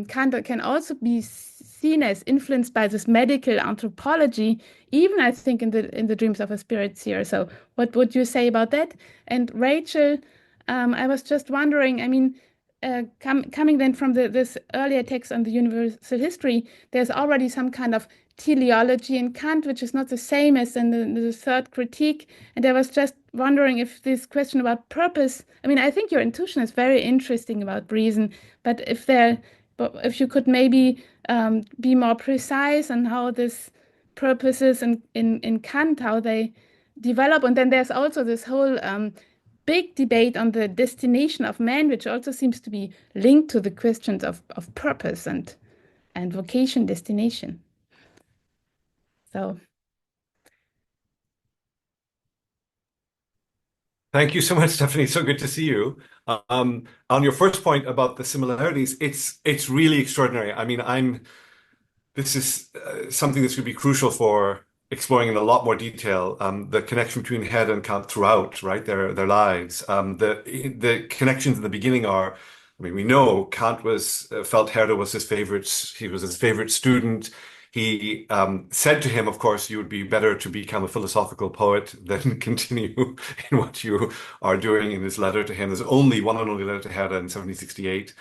Kant can also be seen as influenced by this medical anthropology, even I think in the Dreams of a Spirit Seer. So what would you say about that? And Rachel, I was just wondering, I mean, coming then from this earlier text on the universal history, there's already some kind of teleology in Kant, which is not the same as in the third critique. And I was just wondering if this question about purpose, I mean, I think your intuition is very interesting about reason, but if you could maybe be more precise on how this purposes in Kant, how they develop. And then there's also this whole big debate on the destination of man, which also seems to be linked to the questions of purpose and vocation, destination. So Thank you so much, Stephanie. So good to see you. On your first point about the similarities, it's really extraordinary. I mean, this is something that's going to be crucial for exploring in a lot more detail the connection between Herder and Kant throughout, right, their lives. The connections in the beginning are, I mean, we know Kant felt Herder was his favorite. He was his favorite student. He said to him, of course, you would be better to become a philosophical poet than continue in what you are doing, in his letter to him. There's only one and only letter to Herder in 1768.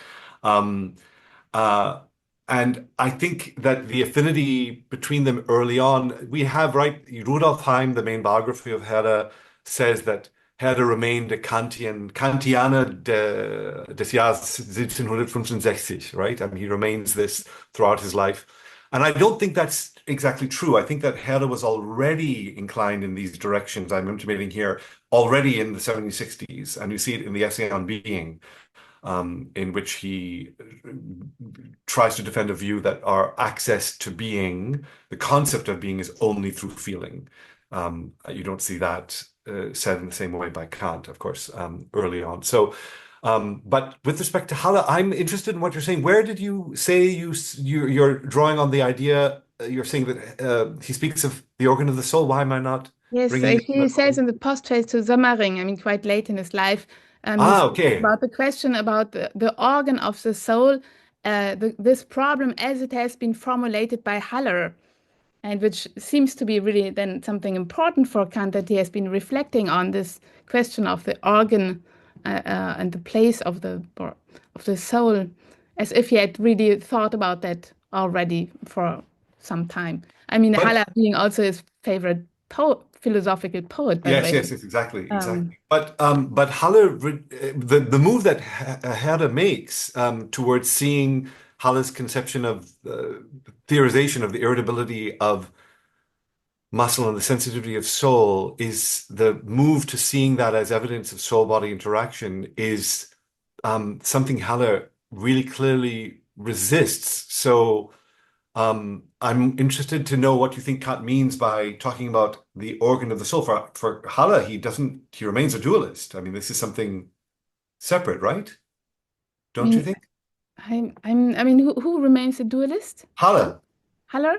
And I think that the affinity between them early on, we have, right, Rudolf Heim, the main biography of Herder, says that Herder remained a Kantianer des Jahres 1765, right? I mean, he remains this throughout his life. And I don't think that's exactly true. I think that Herder was already inclined in these directions I'm intimating here, already in the 1760s. And you see it in the essay on being, in which he tries to defend a view that our access to being, the concept of being, is only through feeling. You don't see that said in the same way by Kant, of course, early on. So, but with respect to Halle, I'm interested in what you're saying. Where did you say you're drawing on the idea? You're saying that he speaks of the organ of the soul. Why am I not yes, bringing he says in the postface to Sommering, I mean, quite late in his life, he speaks okay. about the question about the organ of the soul, this problem as it has been formulated by Haller, and which seems to be really then something important for Kant, that he has been reflecting on this question of the organ and the place of the soul, as if he had really thought about that already for some time. I mean, But Haller being also his favorite philosophical poet, by the way. yes, exactly. But Halle, the move that Herder makes towards seeing Halle's conception of theorization of the irritability of muscle and the sensitivity of soul, is the move to seeing that as evidence of soul-body interaction, is something Halle really clearly resists. So I'm interested to know what you think Kant means by talking about the organ of the soul. For Halle, he remains a dualist. I mean, this is something separate, right? I Don't mean, you think? I mean, who remains a dualist? Halle. Haller?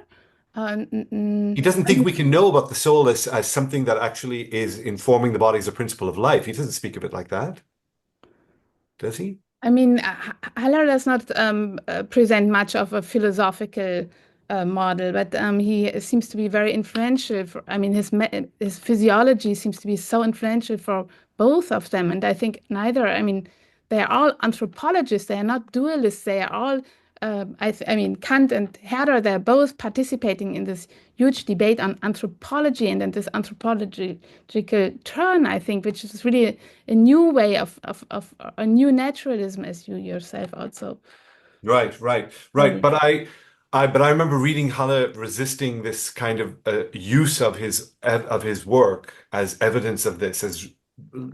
He doesn't think we can know about the soul as something that actually is informing the body as a principle of life. He doesn't speak of it like that, does he? I mean, Haller does not present much of a philosophical model, but he seems to be very influential. I mean, his physiology seems to be so influential for both of them, and I think neither. I mean, they are all anthropologists. They are not dualists. They are all. I mean, Kant and Herder. They're both participating in this huge debate on anthropology and then this anthropological turn, I think, which is really a new way of a new naturalism, as you yourself also. Right. But I remember reading Halle resisting this kind of use of his work as evidence of this,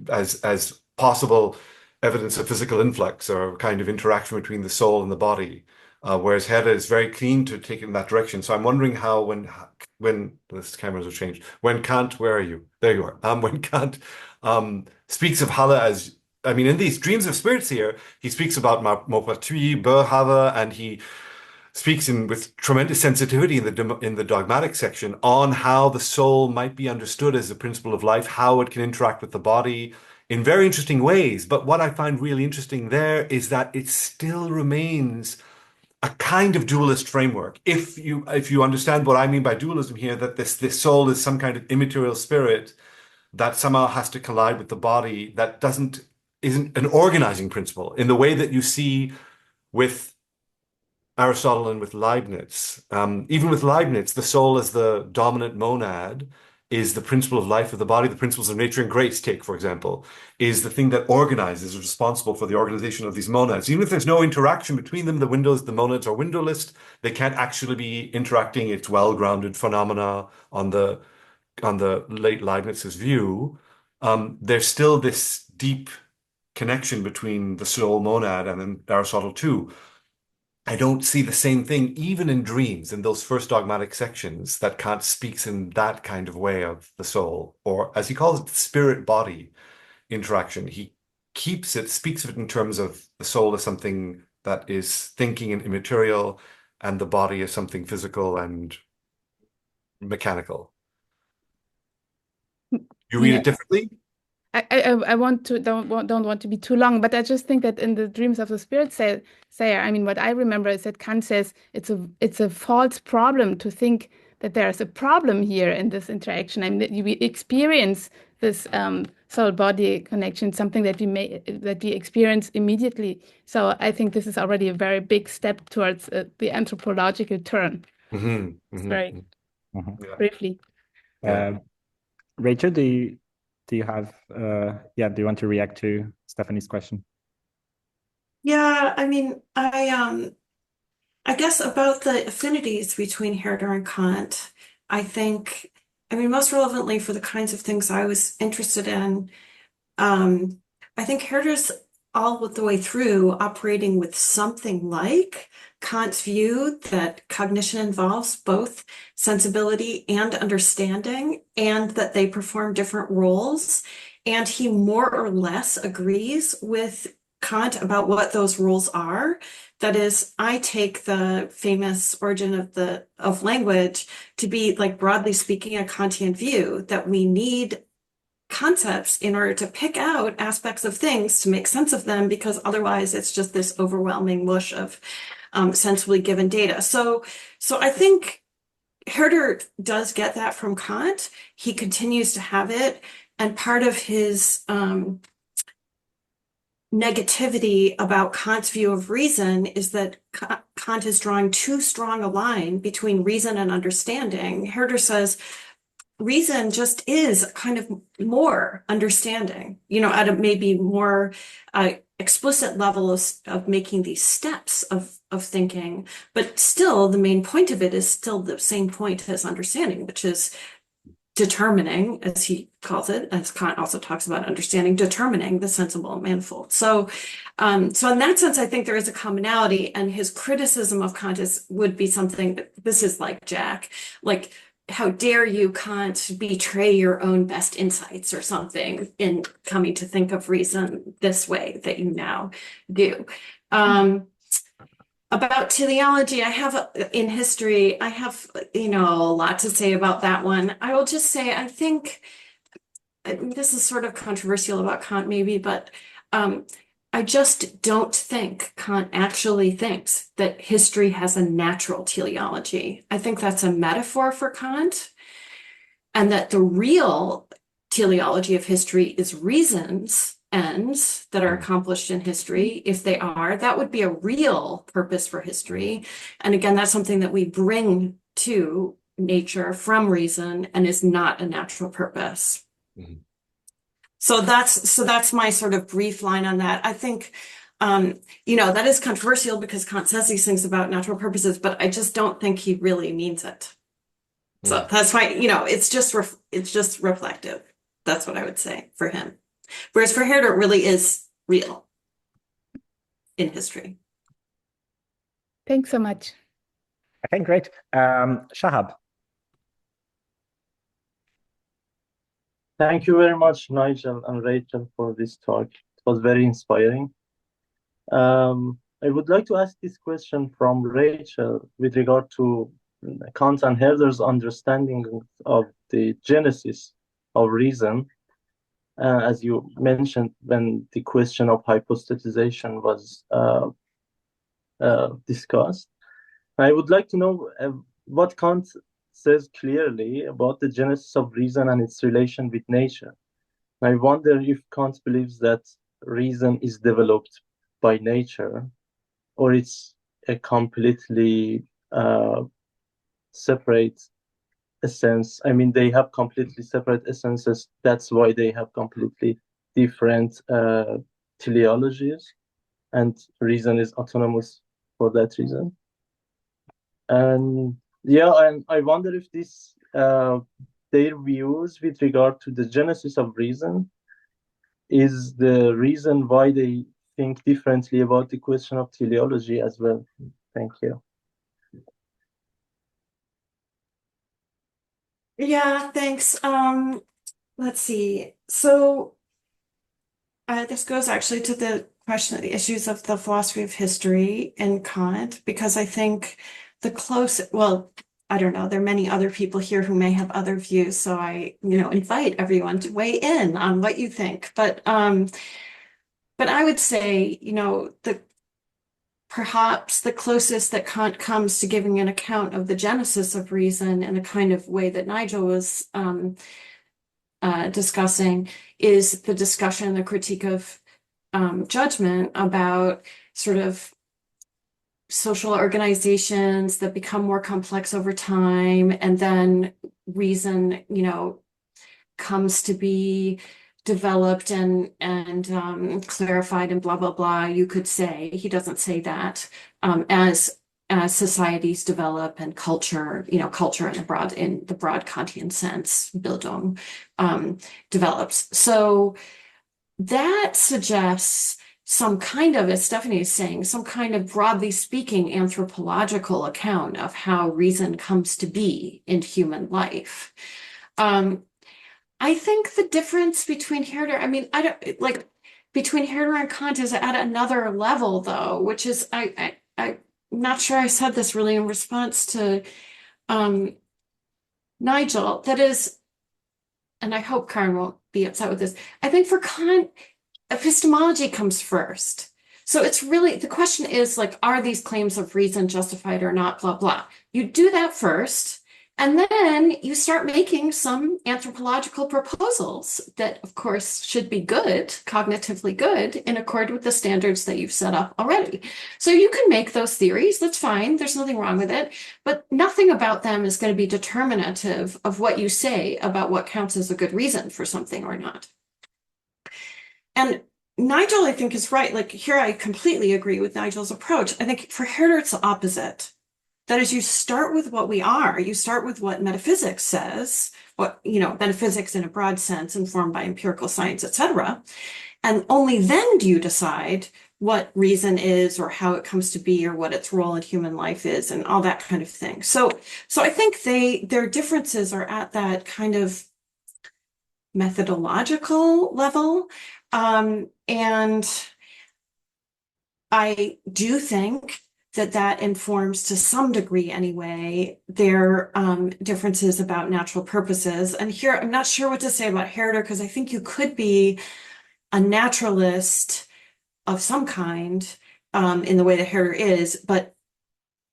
as possible evidence of physical influx or kind of interaction between the soul and the body. Whereas Herder is very keen to take it in that direction. So I'm wondering how when this cameras have changed, when Kant, where are you? There you are. When Kant speaks of Halle as, I mean, in these Dreams of Spirits here, he speaks about Maupertuis, Boerhaave, and he speaks with tremendous sensitivity in the dogmatic section on how the soul might be understood as a principle of life, how it can interact with the body in very interesting ways. But what I find really interesting there is that it still remains a kind of dualist framework. If you understand what I mean by dualism here, that this soul is some kind of immaterial spirit that somehow has to collide with the body, that isn't an organizing principle in the way that you see with Aristotle and with Leibniz. Even with Leibniz, the soul as the dominant monad is the principle of life of the body. The principles of nature and grace, take, for example, is the thing that organizes, is responsible for the organization of these monads. Even if there's no interaction between them, the monads are windowless. They can't actually be interacting. It's well-grounded phenomena on the late Leibniz's view. There's still this deep connection between the soul monad and then Aristotle too. I don't see the same thing even in dreams, in those first dogmatic sections, that Kant speaks in that kind of way of the soul, or as he calls it, spirit-body interaction. He speaks of it in terms of the soul as something that is thinking and immaterial, and the body as something physical and mechanical. You read it differently? I don't want to be too long, but I just think that in the Dreams of the Spirit Sayer, I mean, what I remember is that Kant says it's a false problem to think that there's a problem here in this interaction. I mean, we experience this soul-body connection, something that we experience immediately. So I think this is already a very big step towards the anthropological turn. Very briefly. Rachel, do you have do you want to react to Stephanie's question? Yeah, I mean, I guess about the affinities between Herder and Kant, I mean, most relevantly for the kinds of things I was interested in, I think Herder's all the way through operating with something like Kant's view that cognition involves both sensibility and understanding, and that they perform different roles. And he more or less agrees with Kant about what those roles are. That is, I take the famous Origin of Language to be, like, broadly speaking, a Kantian view that we need concepts in order to pick out aspects of things to make sense of them, because otherwise it's just this overwhelming mush of sensibly given data. So I think Herder does get that from Kant. He continues to have it, and part of his negativity about Kant's view of reason is that Kant is drawing too strong a line between reason and understanding. Herder says reason just is kind of more understanding, at a maybe more explicit level of making these steps of thinking, but still the main point of it is still the same point as understanding, which is determining, as he calls it, as Kant also talks about understanding, determining the sensible manifold. So in that sense, I think there is a commonality, and his criticism of Kant would be something that this is like Jack, like, how dare you, Kant, betray your own best insights or something in coming to think of reason this way that you now do. About teleology, in history, I have, a lot to say about that one. I will just say, I think this is sort of controversial about Kant, maybe, but I just don't think Kant actually thinks that history has a natural teleology. I think that's a metaphor for Kant, and that the real teleology of history is reason's ends that are accomplished in history. If they are, that would be a real purpose for history. And again, that's something that we bring to nature from reason and is not a natural purpose. Mhm. So that's my sort of brief line on that. I think, that is controversial because Kant says these things about natural purposes, but I just don't think he really means it. So that's why, it's just reflective. That's what I would say for him. Whereas for Herder, it really is real in history. Thanks so much. Okay, great. Shahab. Thank you very much, Nigel and Rachel, for this talk. It was very inspiring. I would like to ask this question from Rachel with regard to Kant and Herder's understanding of the genesis of reason. As you mentioned, when the question of hypostatization was discussed, I would like to know what Kant says clearly about the genesis of reason and its relation with nature. I wonder if Kant believes that reason is developed by nature, or it's a completely separate essence. I mean, they have completely separate essences. That's why they have completely different teleologies, and reason is autonomous for that reason. And I wonder if this their views with regard to the genesis of reason is the reason why they think differently about the question of teleology as well. Thank you. Yeah, thanks. Let's see. So this goes actually to the question of the issues of the philosophy of history in Kant, because I think I don't know, there are many other people here who may have other views, so I, invite everyone to weigh in on what you think. But I would say, perhaps the closest that Kant comes to giving an account of the genesis of reason in the kind of way that Nigel was discussing is the discussion, the critique of judgment about sort of social organizations that become more complex over time, and then reason, comes to be developed and clarified and blah blah blah. You could say, he doesn't say that, as societies develop and culture, culture in the broad Kantian sense, Bildung, develops. So that suggests some kind of, as Stephanie is saying, some kind of broadly speaking anthropological account of how reason comes to be in human life. I think the difference between Herder, between Herder and Kant is at another level, though, which is, I'm not sure I said this really in response to Nigel, that is, and I hope Karen won't be upset with this, I think for Kant, epistemology comes first. So it's really, the question is are these claims of reason justified or not, blah, blah. You do that first, and then you start making some anthropological proposals that, of course, should be good, cognitively good, in accord with the standards that you've set up already. So you can make those theories, that's fine, there's nothing wrong with it, but nothing about them is going to be determinative of what you say about what counts as a good reason for something or not. And Nigel, I think, is right. Here, I completely agree with Nigel's approach. I think for Herder, it's the opposite. That is, you start with what we are. You start with what metaphysics says, metaphysics in a broad sense, informed by empirical science, etc. And only then do you decide what reason is, or how it comes to be, or what its role in human life is, and all that kind of thing. So I think their differences are at that kind of methodological level. And I do think that informs, to some degree anyway, their differences about natural purposes. And here, I'm not sure what to say about Herder, because I think you could be a naturalist of some kind in the way that Herder is, but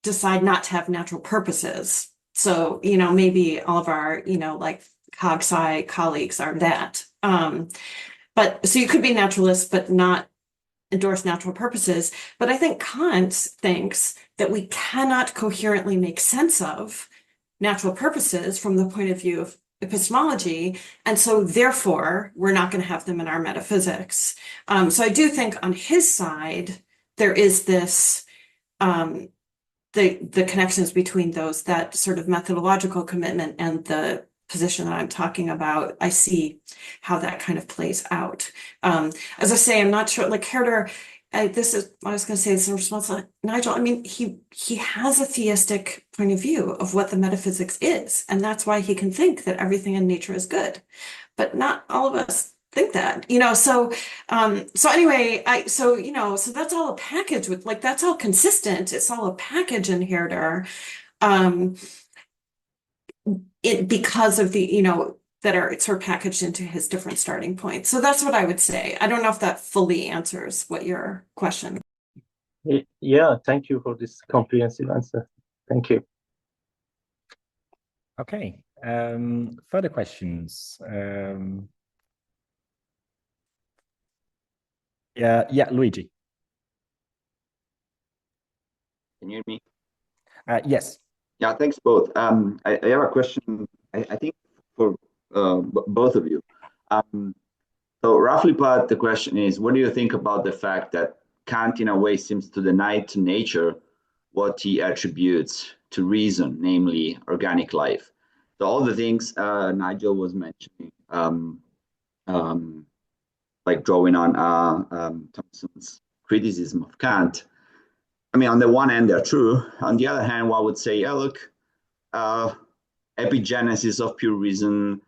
decide not to have natural purposes. So, maybe all of our, like cog sci colleagues are that. But so you could be a naturalist, but not endorse natural purposes. But I think Kant thinks that we cannot coherently make sense of natural purposes from the point of view of epistemology. And so therefore, we're not going to have them in our metaphysics. So I do think on his side, there is this, the connections between those, that sort of methodological commitment and the position that I'm talking about. I see how that kind of plays out. As I say, I'm not sure, like Herder, I was going to say this in response to Nigel. I mean, he has a theistic point of view of what the metaphysics is, and that's why he can think that everything in nature is good. But not all of us think that, so anyway, so that's all a package with, like, that's all consistent. It's all a package in Herder. Because of the, that are sort of packaged into his different starting points. So that's what I would say. I don't know if that fully answers what your question. Yeah, thank you for this comprehensive answer. Thank you. Okay. Further questions? Yeah, Luigi. Can you hear me? Yes. Yeah, thanks both. I have a question, I think, for both of you. So roughly put, the question is, what do you think about the fact that Kant in a way seems to deny to nature what he attributes to reason, namely organic life? So all the things Nigel was mentioning, like drawing on Thompson's criticism of Kant, I mean, on the one hand, they're true. On the other hand, one would say, yeah, look, epigenesis of pure reason,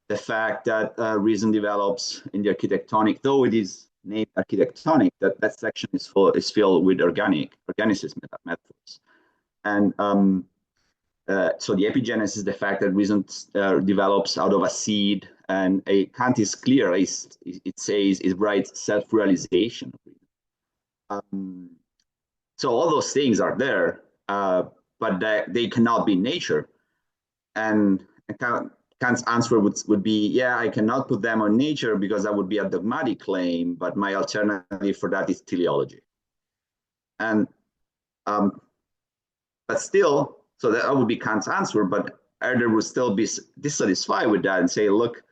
the fact that reason develops in the architectonic, though it is named architectonic, that section is filled with organicism metaphors. And so the epigenesis is the fact that reason develops out of a seed, and Kant is clear, it writes self-realization. So all those things are there, but they cannot be nature. And Kant's answer would be, yeah, I cannot put them on nature because that would be a dogmatic claim, but my alternative for that is teleology. And but still, so that would be Kant's answer, but Herder would still be dissatisfied with that and say, look,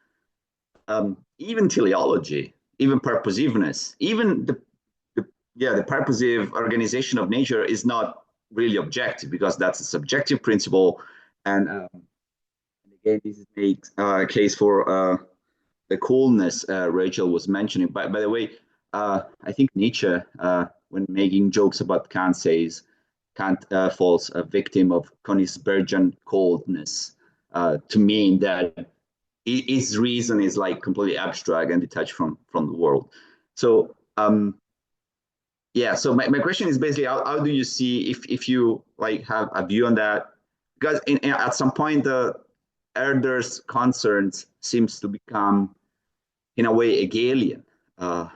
even teleology, even purposiveness, even the purposive organization of nature is not really objective, because that's a subjective principle. And again, this makes a case for the coolness Rachel was mentioning. By the way, I think Nietzsche, when making jokes about Kant, says Kant falls a victim of Königsbergian coldness, to mean that his reason is like completely abstract and detached from the world. So yeah, so my question is basically, how do you see, if you like have a view on that? Because at some point, Herder's concerns seems to become, in a way, Hegelian.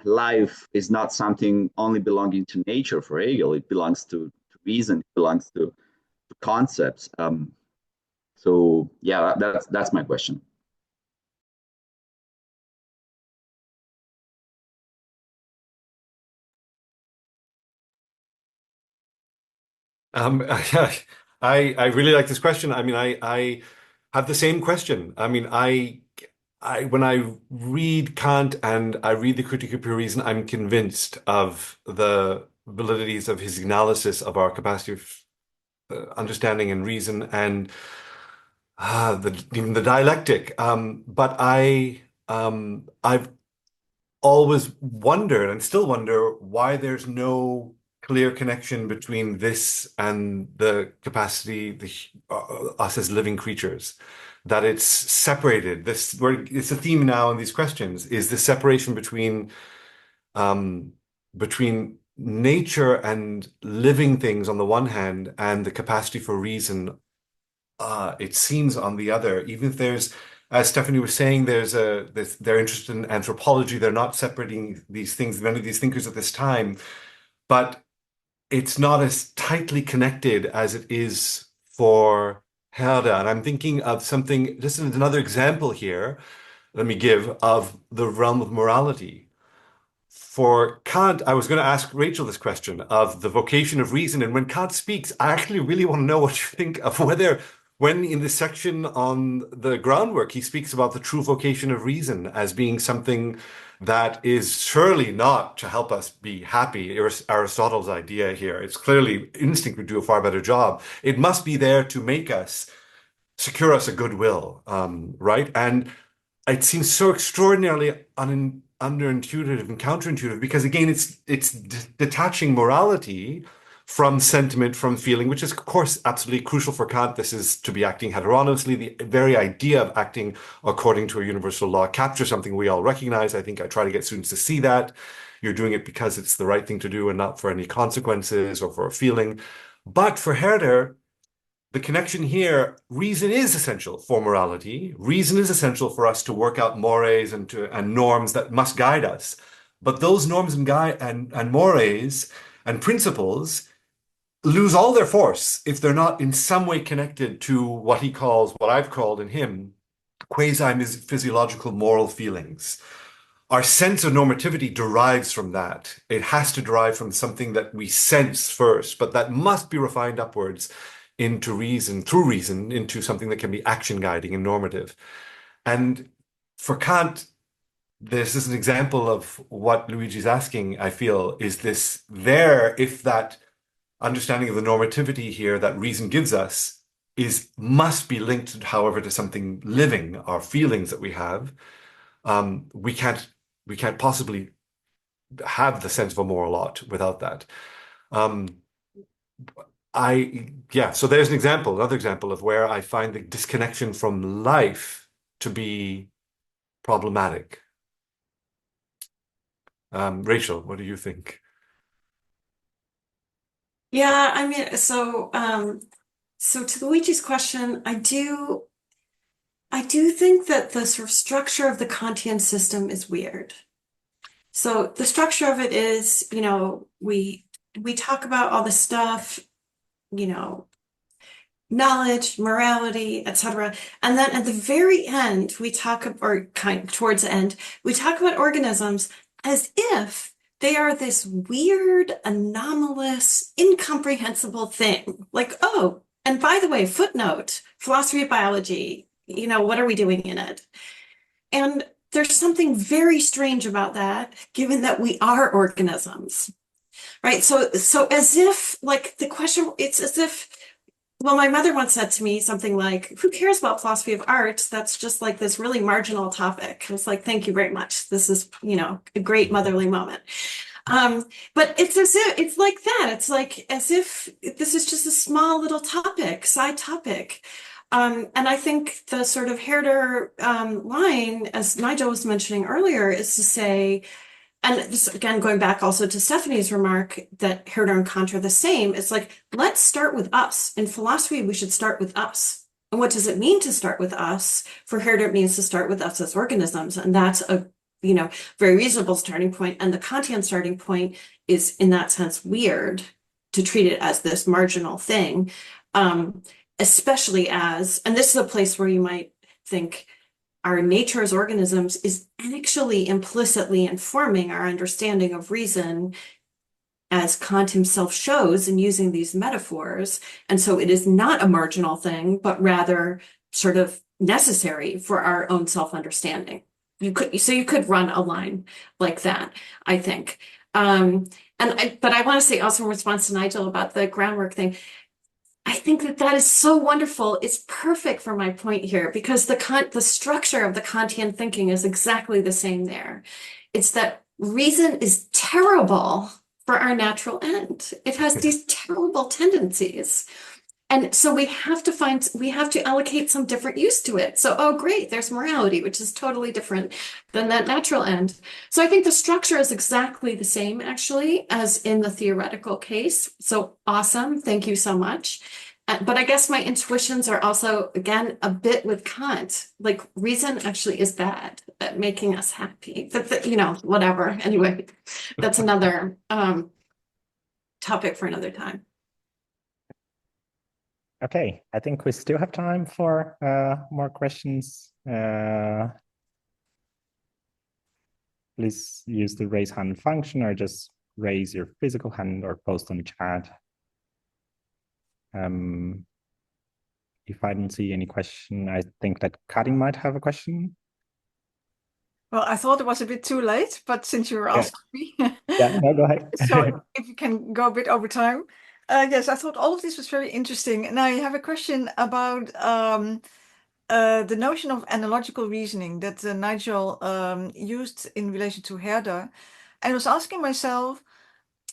Life is not something only belonging to nature for Hegel. It belongs to reason. It belongs to concepts. So yeah, that's my question. I really like this question. I mean, I have the same question. I mean, when I read Kant and I read the Critique of Pure Reason, I'm convinced of the validities of his analysis of our capacity of understanding and reason, and even the dialectic. But I've always wondered, and still wonder, why there's no clear connection between this and the capacity, us as living creatures, that it's separated. It's a theme now in these questions, is the separation between nature and living things on the one hand, and the capacity for reason, it seems, on the other. Even if there's, as Stephanie was saying, they're interested in anthropology, they're not separating these things, many of these thinkers at this time, but it's not as tightly connected as it is for Herder. And I'm thinking of something, just another example here, let me give, of the realm of morality. For Kant, I was going to ask Rachel this question of the vocation of reason. And when Kant speaks, I actually really want to know what you think of whether, when in this section on the groundwork, he speaks about the true vocation of reason as being something that is surely not to help us be happy. Aristotle's idea here. It's clearly instinct would do a far better job. It must be there to make us, secure us a goodwill, right? And it seems so extraordinarily underintuitive and counterintuitive because, again, it's detaching morality from sentiment, from feeling, which is, of course, absolutely crucial for Kant. This is to be acting heteronomously. The very idea of acting according to a universal law captures something we all recognize. I think I try to get students to see that. You're doing it because it's the right thing to do and not for any consequences or for a feeling. But for Herder, the connection here, reason is essential for morality. Reason is essential for us to work out mores and norms that must guide us. But those norms and mores and principles lose all their force if they're not in some way connected to what he calls, what I've called in him, quasi-physiological moral feelings. Our sense of normativity derives from that. It has to derive from something that we sense first, but that must be refined upwards into reason, through reason, into something that can be action guiding and normative. And for Kant, this is an example of what Luigi's asking, I feel, is this there, if that understanding of the normativity here that reason gives us must be linked, however, to something living, our feelings that we have. We can't possibly have the sense of a moral ought without that. So there's another example of where I find the disconnection from life to be problematic. Rachel, what do you think? Yeah, I mean, so to Luigi's question, I do think that the sort of structure of the Kantian system is weird. So the structure of it is, we talk about all the stuff, knowledge, morality, etc. And then at the very end, towards the end, we talk about organisms as if they are this weird, anomalous, incomprehensible thing. Like, oh, and by the way, footnote, philosophy of biology, what are we doing in it? And there's something very strange about that, given that we are organisms, right? So as if, like, the question, it's as if, well, my mother once said to me something like, who cares about philosophy of art? That's just like this really marginal topic. I was like, thank you very much. This is, a great motherly moment. But it's as if, it's like that. It's like as if this is just a small little topic, side topic. And I think the sort of Herder line, as Nigel was mentioning earlier, is to say, and this, again, going back also to Stephanie's remark that Herder and Kant are the same, it's like, let's start with us. In philosophy, we should start with us. And what does it mean to start with us? For Herder, it means to start with us as organisms. And that's a very reasonable starting point. And the Kantian starting point is, in that sense, weird to treat it as this marginal thing, especially as, and this is a place where you might think, our nature as organisms is actually implicitly informing our understanding of reason, as Kant himself shows in using these metaphors. And so it is not a marginal thing, but rather sort of necessary for our own self-understanding. You could run a line like that, I think. But I want to say also in response to Nigel about the groundwork thing, I think that is so wonderful. It's perfect for my point here, because the structure of the Kantian thinking is exactly the same there. It's that reason is terrible for our natural end. It has these terrible tendencies. And so we have to allocate some different use to it. So, oh, great, there's morality, which is totally different than that natural end. So I think the structure is exactly the same, actually, as in the theoretical case. So awesome. Thank you so much. But I guess my intuitions are also, again, a bit with Kant. Like, reason actually is bad at making us happy. But, whatever. Anyway, that's another topic for another time. Okay, I think we still have time for more questions. Please use the raise hand function or just raise your physical hand or post on the chat. If I don't see any question, I think that Karin might have a question. Well, I thought it was a bit too late, but since you were asking me, yeah, no, go ahead. So if you can go a bit over time. Yes, I thought all of this was very interesting. And I have a question about the notion of analogical reasoning that Nigel used in relation to Herder. And I was asking myself,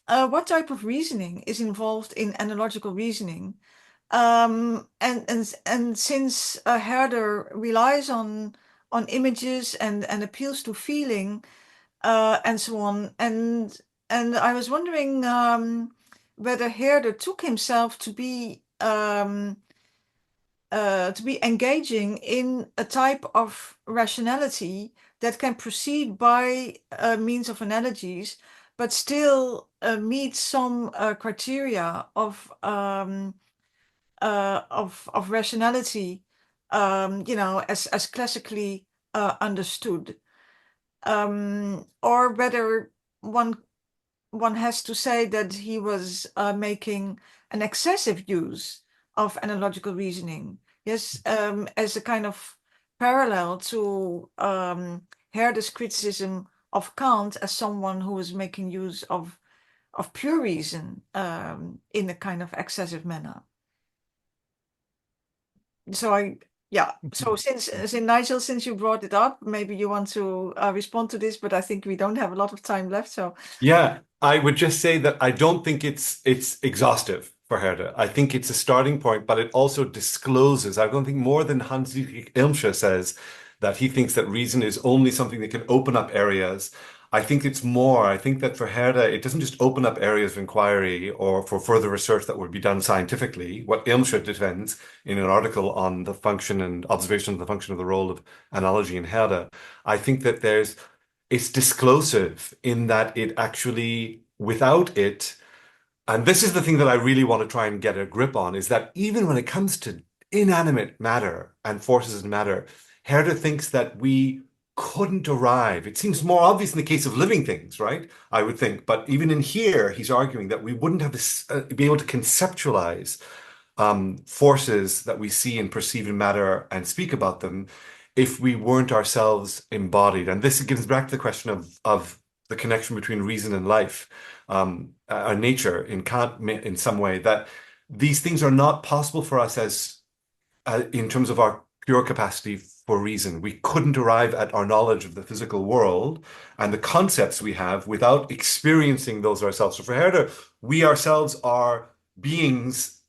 what type of reasoning is involved in analogical reasoning? And since Herder relies on images and appeals to feeling and so on, and I was wondering whether Herder took himself to be engaging in a type of rationality that can proceed by means of analogies, but still meet some criteria of rationality, as classically understood, or whether one has to say that he was making an excessive use of analogical reasoning. Yes, as a kind of parallel to Herder's criticism of Kant as someone who was making use of pure reason in a kind of excessive manner. So since Nigel, since you brought it up, maybe you want to respond to this, but I think we don't have a lot of time left. So yeah, I would just say that I don't think it's exhaustive for Herder. I think it's a starting point, but it also discloses. I don't think more than Hans-Dietrich Ilmsche says that he thinks that reason is only something that can open up areas. I think it's more. I think that for Herder, it doesn't just open up areas of inquiry or for further research that would be done scientifically. What Ilmsche defends in an article on the function and observation of the function of the role of analogy in Herder, I think that it's disclosive in that it actually, without it, and this is the thing that I really want to try and get a grip on, is that even when it comes to inanimate matter and forces in matter, Herder thinks that we couldn't arrive. It seems more obvious in the case of living things, right? I would think. But even in here, he's arguing that we wouldn't have be able to conceptualize forces that we see and perceive in matter and speak about them if we weren't ourselves embodied. And this gives back to the question of the connection between reason and life, our nature in Kant, in some way, that these things are not possible for us as in terms of our pure capacity for reason. We couldn't arrive at our knowledge of the physical world and the concepts we have without experiencing those ourselves. So for Herder, we ourselves are beings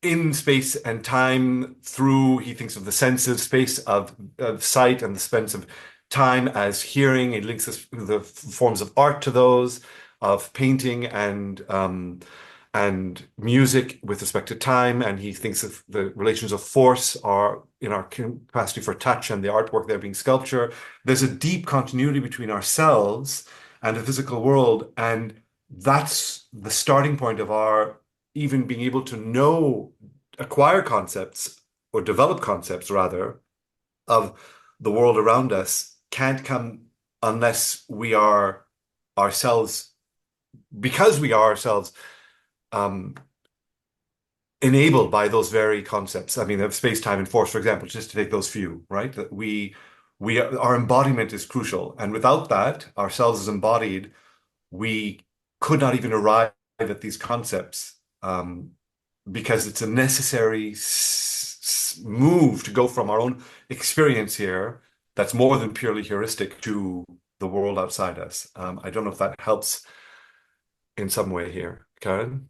in space and time through, he thinks of the senses, space of sight and the sense of time as hearing. He links the forms of art to those, of painting and music with respect to time. And he thinks of the relations of force are in our capacity for touch and the artwork there being sculpture. There's a deep continuity between ourselves and the physical world. And that's the starting point of our even being able to acquire concepts or develop concepts rather of the world around us can't come unless we are ourselves, because we are ourselves enabled by those very concepts. I mean, of space, time, and force, for example, just to take those few, right? That our embodiment is crucial. And without that, ourselves as embodied, we could not even arrive at these concepts. Because it's a necessary move to go from our own experience here that's more than purely heuristic to the world outside us. I don't know if that helps in some way here. Karen?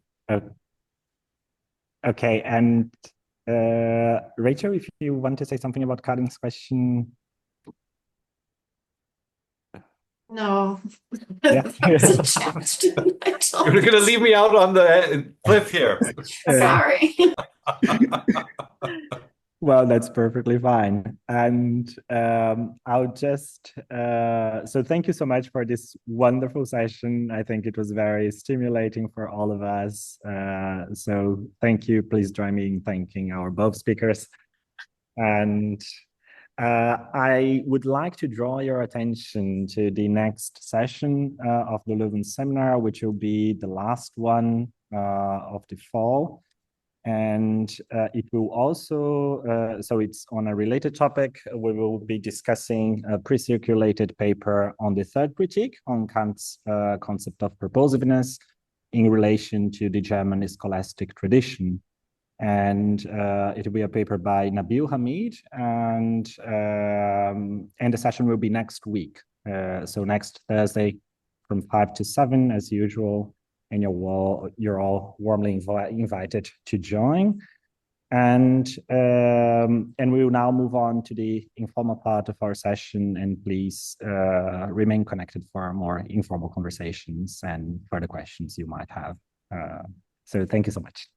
Okay, and Rachel, if you want to say something about Karin's question. No. Yeah. That's a challenge. You're going to leave me out on the cliff here. Sorry. Well, that's perfectly fine. And I'll just, so thank you so much for this wonderful session. I think it was very stimulating for all of us. So thank you. Please join me in thanking our both speakers. And I would like to draw your attention to the next session of the Leuven seminar, which will be the last one of the fall. And it will also, so it's on a related topic. We will be discussing a pre-circulated paper on the third critique on Kant's concept of purposiveness in relation to the German scholastic tradition. And it will be a paper by Nabil Hamid, and the session will be next week. So next Thursday from 5 to 7 as usual. And you're all warmly invited to join. And we will now move on to the informal part of our session. And please remain connected for more informal conversations and further questions you might have. So thank you so much.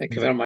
Thank you very much.